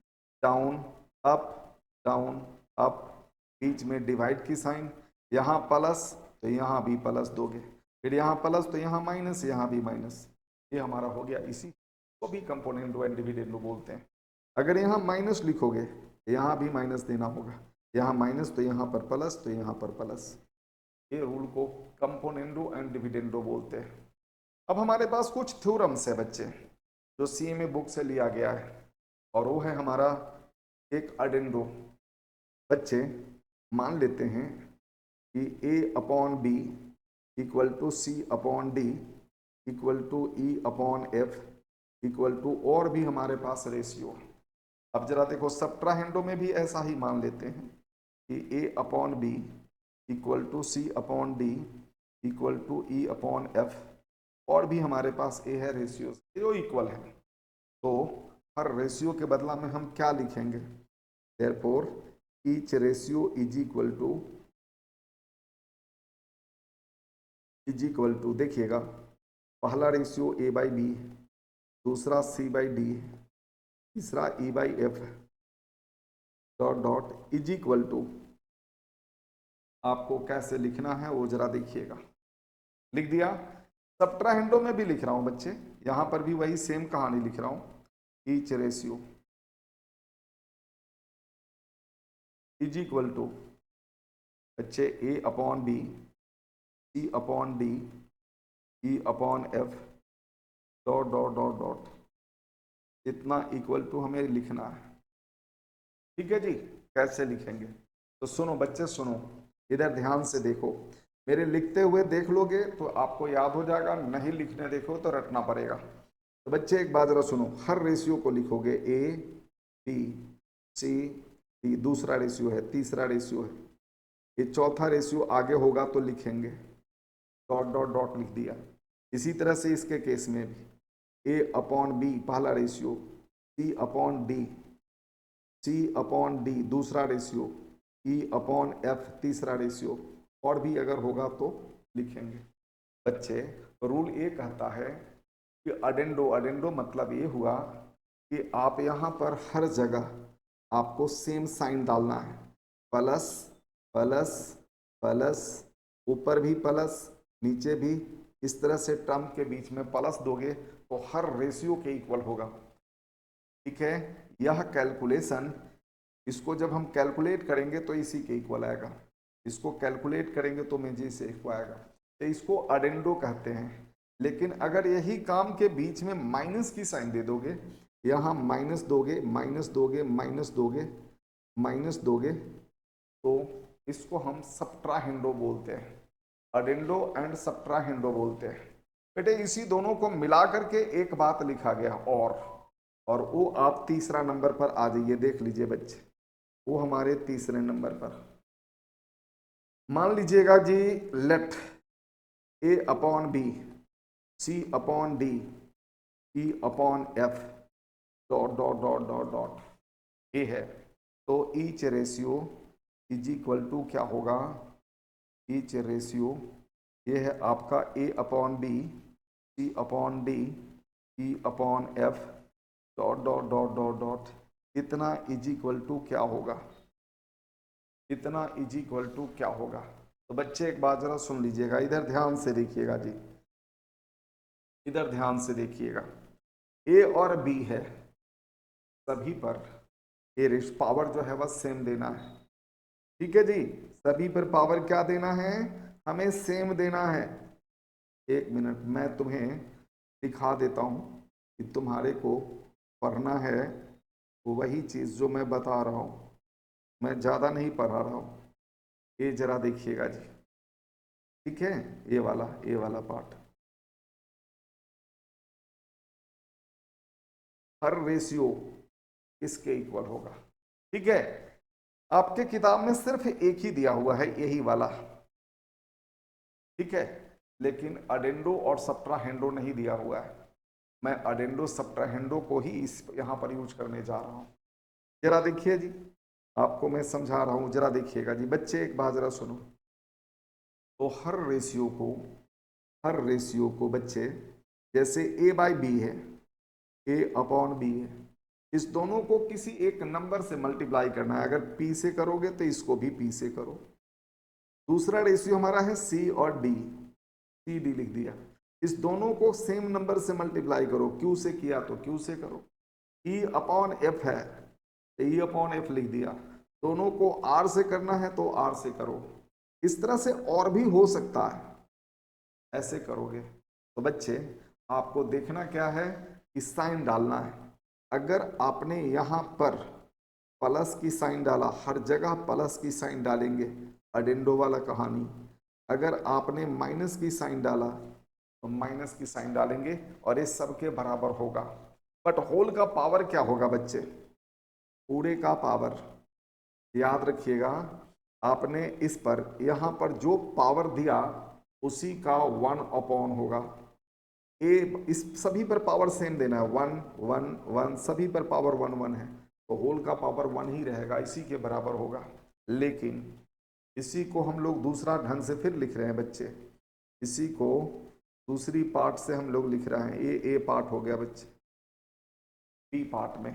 डाउन अप डाउन अप, बीच में डिवाइड की साइन, यहाँ प्लस तो यहाँ भी प्लस दोगे, फिर यहाँ प्लस तो यहाँ माइनस, यहाँ भी माइनस। ये हमारा हो गया, इसी को भी कंपोनेंडो एंड डिविडेंडो बोलते हैं। अगर यहाँ माइनस लिखोगे तो यहाँ भी माइनस देना होगा, यहाँ माइनस तो यहाँ पर प्लस, तो यहाँ पर प्लस। ये रूल को कंपोनेंडो एंड डिविडेंडो बोलते हैं। अब हमारे पास कुछ थ्योरम्स है बच्चे, जो सीएमए बुक से लिया गया है, और वो है हमारा एक अडेंडो। बच्चे मान लेते हैं कि ए upon B equal to C upon D equal to E upon f equal to, और भी हमारे पास रेशियो। अब जरा देखो, सब्ट्राहेंडो में भी ऐसा ही मान लेते हैं कि ए upon B equal to C upon D equal to E upon F, और भी हमारे पास ए है रेशियो, जो इक्वल है। तो हर रेशियो के बदला में हम क्या लिखेंगे, therefore each ratio is equal to, देखिएगा, पहला रेशियो ए बाई बी, दूसरा सी बाई डी, तीसरा E by F, dot dot is equal to. आपको कैसे लिखना है वो जरा देखिएगा। लिख दिया। सब्ट्राहेंडो में भी लिख रहा हूं बच्चे, यहां पर भी वही सेम कहानी लिख रहा हूं, each ratio is equal to बच्चे A upon B, C upon D, E upon F, dot dot dot dot, इतना इक्वल टू हमें लिखना है। ठीक है जी, कैसे लिखेंगे तो सुनो बच्चे, सुनो इधर ध्यान से देखो, मेरे लिखते हुए देख लोगे तो आपको याद हो जाएगा, नहीं लिखने देखो तो रटना पड़ेगा। तो बच्चे एक बात जरा सुनो, हर रेशियो को लिखोगे, ए बी सी डी दूसरा रेशियो है, तीसरा रेशियो है, ये चौथा रेशियो आगे होगा तो लिखेंगे, डॉट डॉट डॉट लिख दिया। इसी तरह से इसके केस में भी ए अपॉन बी पहला रेशियो, सी अपॉन डी, सी अपॉन डी दूसरा रेशियो, ई अपॉन एफ तीसरा रेशियो, और भी अगर होगा तो लिखेंगे। बच्चे रूल ये कहता है कि अडेंडो, अडेंडो मतलब ये हुआ कि आप यहाँ पर हर जगह आपको सेम साइन डालना है, प्लस प्लस प्लस, ऊपर भी प्लस नीचे भी, इस तरह से टर्म के बीच में प्लस दोगे तो हर रेशियो के इक्वल होगा। ठीक है, यह कैलकुलेशन, इसको जब हम कैलकुलेट करेंगे तो इसी के इक्वल आएगा, इसको कैलकुलेट करेंगे तो में जी से इक्वल आएगा, तो इसको अडेंडो कहते हैं। लेकिन अगर यही काम के बीच में माइनस की साइन दे दोगे, यहाँ माइनस दोगे माइनस दोगे माइनस दोगे माइनस दोगे, तो इसको हम सब्ट्राहेंडो बोलते हैं, अडेंडो एंड सब्ट्राहेंडो बोलते हैं। बेटे इसी दोनों को मिला करके एक बात लिखा गया, और वो आप तीसरा नंबर पर आ जाइए, देख लीजिए बच्चे, वो हमारे तीसरे नंबर पर मान लीजिएगा जी, let A upon B, C upon D E upon F dot dot dot dot dot A है। तो each ratio is equal to क्या होगा, ईच रेशियो ये है आपका A upon B, C upon D, E upon F dot dot dot dot dot, इतना is equal to क्या होगा, इतना इज इक्वल टू क्या होगा। तो बच्चे एक बात जरा सुन लीजिएगा, इधर ध्यान से देखिएगा जी, इधर ध्यान से देखिएगा। ए और बी है, सभी पर ए पावर जो है वह सेम देना है। ठीक है जी, सभी पर पावर क्या देना है, हमें सेम देना है। एक मिनट मैं तुम्हें दिखा देता हूं कि तुम्हारे को पढ़ना है वही चीज जो मैं बता रहा हूं, मैं ज्यादा नहीं पढ़ा रहा हूं। ये जरा देखिएगा जी, ठीक है, ये वाला पार्ट। हर रेशियो इसके इक्वल होगा। ठीक है, आपके किताब में सिर्फ एक ही दिया हुआ है, यही वाला। ठीक है, लेकिन अडेंडो और सब्ट्राहेंडो नहीं दिया हुआ है। मैं अडेंडो सब्ट्राहेंडो को ही इस यहां पर यूज करने जा रहा हूं। जरा देखिए जी, आपको मैं समझा रहा हूं, जरा देखिएगा जी बच्चे, एक बात जरा सुनो। तो हर रेशियो को बच्चे, जैसे ए बाई बी है, ए अपॉन बी है, इस दोनों को किसी एक नंबर से मल्टीप्लाई करना है। अगर पी से करोगे तो इसको भी पी से करो। दूसरा रेशियो हमारा है सी और डी, सी डी लिख दिया। इस दोनों को सेम नंबर से मल्टीप्लाई करो, क्यू से किया तो क्यू से करो। ई अपॉन एफ है, ई अपॉन एफ लिख दिया। दोनों को आर से करना है तो आर से करो। इस तरह से और भी हो सकता है, ऐसे करोगे। तो बच्चे आपको देखना क्या है, इस साइन डालना है। अगर आपने यहां पर प्लस की साइन डाला, हर जगह प्लस की साइन डालेंगे, अडेंडो वाला कहानी। अगर आपने माइनस की साइन डाला तो माइनस की साइन डालेंगे और ये सबके बराबर होगा। बट होल का पावर क्या होगा बच्चे, पूरे का पावर। याद रखिएगा, आपने इस पर यहां पर जो पावर दिया उसी का 1 अपॉन होगा। ए इस सभी पर पावर सेम देना है, 1 1 1, सभी पर पावर 1 1 है, तो होल का पावर 1 ही रहेगा, इसी के बराबर होगा। लेकिन इसी को हम लोग दूसरा ढंग से फिर लिख रहे हैं बच्चे, इसी को दूसरी पार्ट से हम लोग लिख रहे हैं। ये ए पार्ट हो गया बच्चे। बी पार्ट में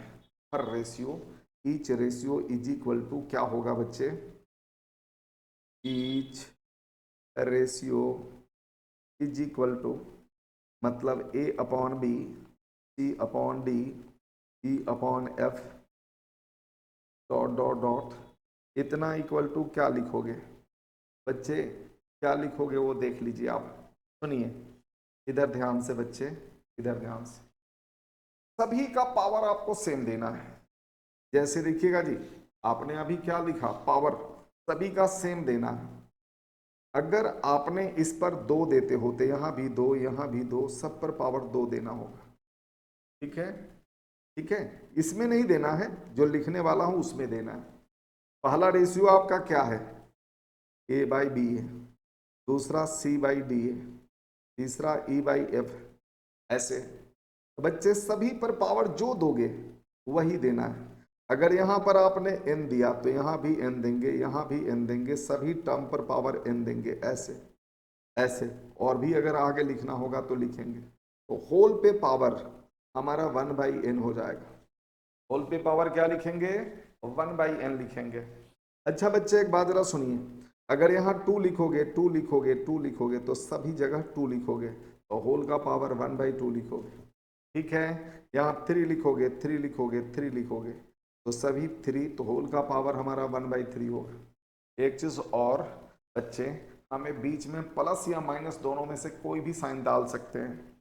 हर ratio, each ratio is equal to क्या होगा बच्चे, each ratio is equal to, मतलब A upon B, C upon D, E upon F dot dot dot, इतना इक्वल टू क्या लिखोगे बच्चे, क्या लिखोगे वो देख लीजिए आप। सुनिए इधर ध्यान से बच्चे, इधर ध्यान से। सभी का पावर आपको सेम देना है। जैसे देखिएगा जी, आपने अभी क्या लिखा, पावर सभी का सेम देना है। अगर आपने इस पर 2 देते होते, यहां भी 2, यहां भी 2, सब पर पावर 2 देना होगा। ठीक है, ठीक है, इसमें नहीं देना है, जो लिखने वाला हूं उसमें देना है। पहला रेशियो आपका क्या है, ए बाई बी है, दूसरा सी बाई डी है, तीसरा ई बाई एफ। ऐसे बच्चे सभी पर पावर जो दोगे वही देना है। अगर यहां पर आपने n दिया तो यहां भी n देंगे, यहां भी n देंगे, सभी टर्म पर पावर n देंगे। ऐसे ऐसे और भी अगर आगे लिखना होगा तो लिखेंगे। तो होल पे पावर हमारा 1 बाई n हो जाएगा। होल पे पावर क्या लिखेंगे, 1 बाई n लिखेंगे। अच्छा बच्चे एक बात जरा सुनिए, अगर यहाँ 2 लिखोगे, 2 लिखोगे, 2 लिखोगे तो सभी जगह 2 लिखोगे, तो होल का पावर 1 बाई 2 लिखोगे। ठीक है, यहाँ 3 लिखोगे, 3 लिखोगे, 3 लिखोगे तो सभी 3, तो होल का पावर हमारा 1 बाई 3 होगा। एक चीज और बच्चे, हमें बीच में प्लस या माइनस दोनों में से कोई भी साइन डाल सकते हैं।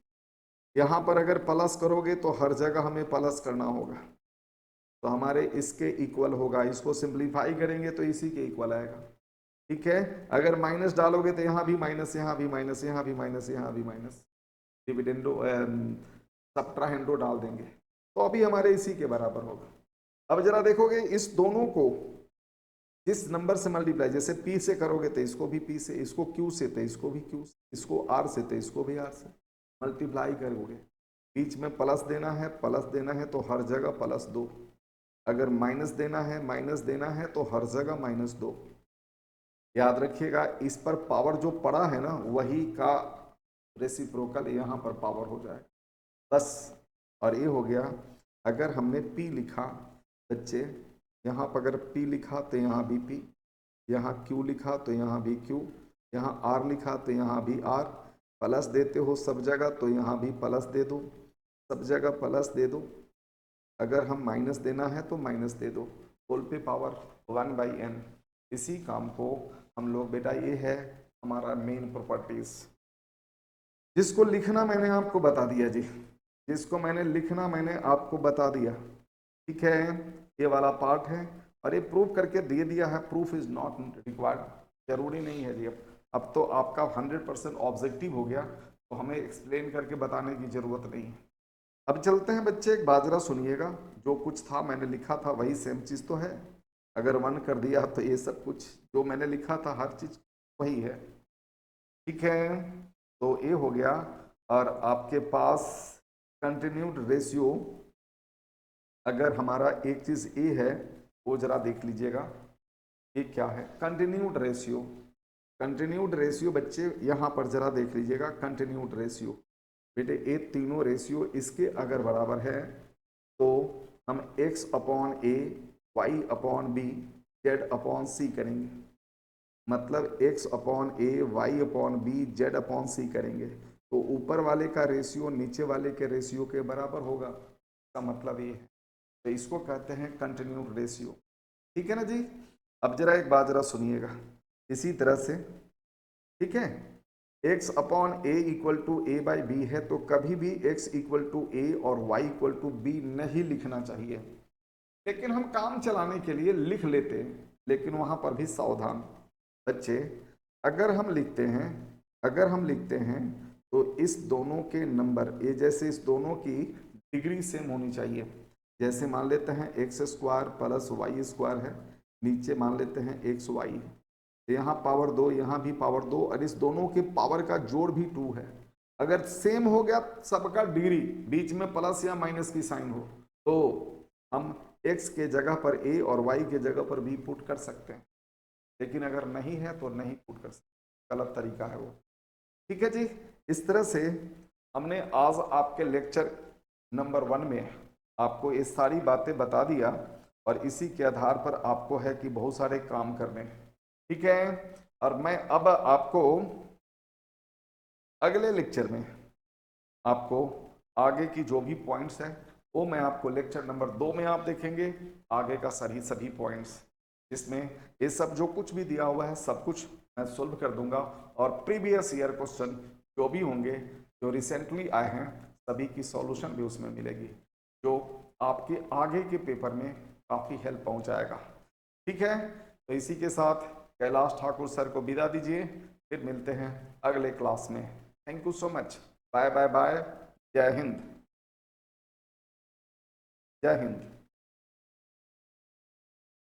यहाँ पर अगर प्लस करोगे तो हर जगह हमें प्लस करना होगा, तो हमारे इसके इक्वल होगा। इसको सिंप्लीफाई करेंगे तो इसी के इक्वल आएगा। ठीक है, अगर माइनस डालोगे तो यहाँ भी माइनस, यहाँ भी माइनस, यहाँ भी माइनस, यहाँ भी माइनस, डिविडेंडो सब्ट्राहेंडो डाल देंगे तो अभी हमारे इसी के बराबर होगा। अब जरा देखोगे इस दोनों को जिस नंबर से मल्टीप्लाई, जैसे p से करोगे तो इसको भी p से, इसको q से तो इसको भी q से, इसको r से तो इसको भी r से मल्टीप्लाई करोगे बीच में प्लस देना है तो हर जगह +2, अगर माइनस देना है तो हर जगह -2। याद रखिएगा, इस पर पावर जो पड़ा है ना वही का रेसिप्रोकल यहाँ पर पावर हो जाए बस। और ये हो गया। अगर हमने P लिखा बच्चे, यहाँ पर अगर P लिखा तो यहाँ भी P, यहाँ Q लिखा तो यहाँ भी Q, यहाँ R लिखा तो यहाँ भी R, प्लस देते हो सब जगह तो यहाँ भी प्लस दे दो, सब जगह प्लस दे दो। अगर हम माइनस देना है तो माइनस दे दो, होल पे पावर 1/n। इसी काम को हम लोग, बेटा ये है हमारा मेन प्रॉपर्टीज, जिसको लिखना मैंने आपको बता दिया जी, जिसको मैंने लिखना मैंने आपको बता दिया। ठीक है, ये वाला पार्ट है और ये प्रूफ करके दे दिया है। प्रूफ इज नॉट रिक्वायर्ड, जरूरी नहीं है जी। अब तो आपका 100% ऑब्जेक्टिव हो गया, तो हमें एक्सप्लेन करके बताने की जरूरत नहीं है। अब चलते हैं बच्चे, एक बाजरा सुनिएगा। जो कुछ था मैंने लिखा था वही सेम चीज़ तो है। अगर 1 कर दिया तो ये सब कुछ जो मैंने लिखा था हर चीज़ वही है। ठीक है, तो ये हो गया। और आपके पास कंटिन्यूड रेशियो, अगर हमारा एक चीज़ ए है वो जरा देख लीजिएगा, ये क्या है कंटिन्यूड रेशियो। कंटिन्यूड रेशियो बच्चे यहाँ पर जरा देख लीजिएगा, कंटिन्यूड रेशियो बेटे ये तीनों रेशियो इसके अगर बराबर है तो हम x/a, y/b, z/c करेंगे। मतलब x/a, y/b, z/c करेंगे तो ऊपर वाले का रेशियो नीचे वाले के रेशियो के बराबर होगा। इसका मतलब ये है, तो इसको कहते हैं कंटिन्यूड रेशियो। ठीक है ना जी। अब जरा एक बात जरा सुनिएगा इसी तरह से। ठीक है, x/a = a/b है तो कभी भी x = a और y = b नहीं लिखना चाहिए। लेकिन हम काम चलाने के लिए लिख लेते हैं, लेकिन वहां पर भी सावधान बच्चे। अगर हम लिखते हैं तो इस दोनों के नंबर, ये जैसे इस दोनों की डिग्री सेम होनी चाहिए। जैसे मान लेते हैं x² + y² है, नीचे मान लेते हैं xy, यहाँ पावर 2, यहाँ भी पावर 2 और इस दोनों के पावर का जोड़ भी 2 है। अगर सेम हो गया सबका डिग्री, बीच में प्लस या माइनस की साइन हो, तो हम x के जगह पर a और y के जगह पर b पुट कर सकते हैं। लेकिन अगर नहीं है तो नहीं पुट कर सकते, गलत तरीका है वो। ठीक है जी। इस तरह से हमने आज आपके लेक्चर नंबर 1 में आपको ये सारी बातें बता दिया और इसी के आधार पर आपको है कि बहुत सारे काम करने हैं। ठीक है, और मैं अब आपको अगले लेक्चर में आपको आगे की जो भी पॉइंट्स हैं वो मैं आपको लेक्चर नंबर 2 में आप देखेंगे, आगे का सभी पॉइंट्स, जिसमें ये सब जो कुछ भी दिया हुआ है सब कुछ मैं सोल्व कर दूंगा। और प्रीवियस ईयर क्वेश्चन जो भी होंगे, जो रिसेंटली आए हैं, सभी की सॉल्यूशन भी उसमें मिलेगी, जो आपके आगे के पेपर में काफ़ी हेल्प पहुंचाएगा। ठीक है, तो इसी के साथ कैलाश ठाकुर सर को विदा दीजिए, फिर मिलते हैं अगले क्लास में। Thank you so much, bye bye bye, जय हिंद, जय हिंद।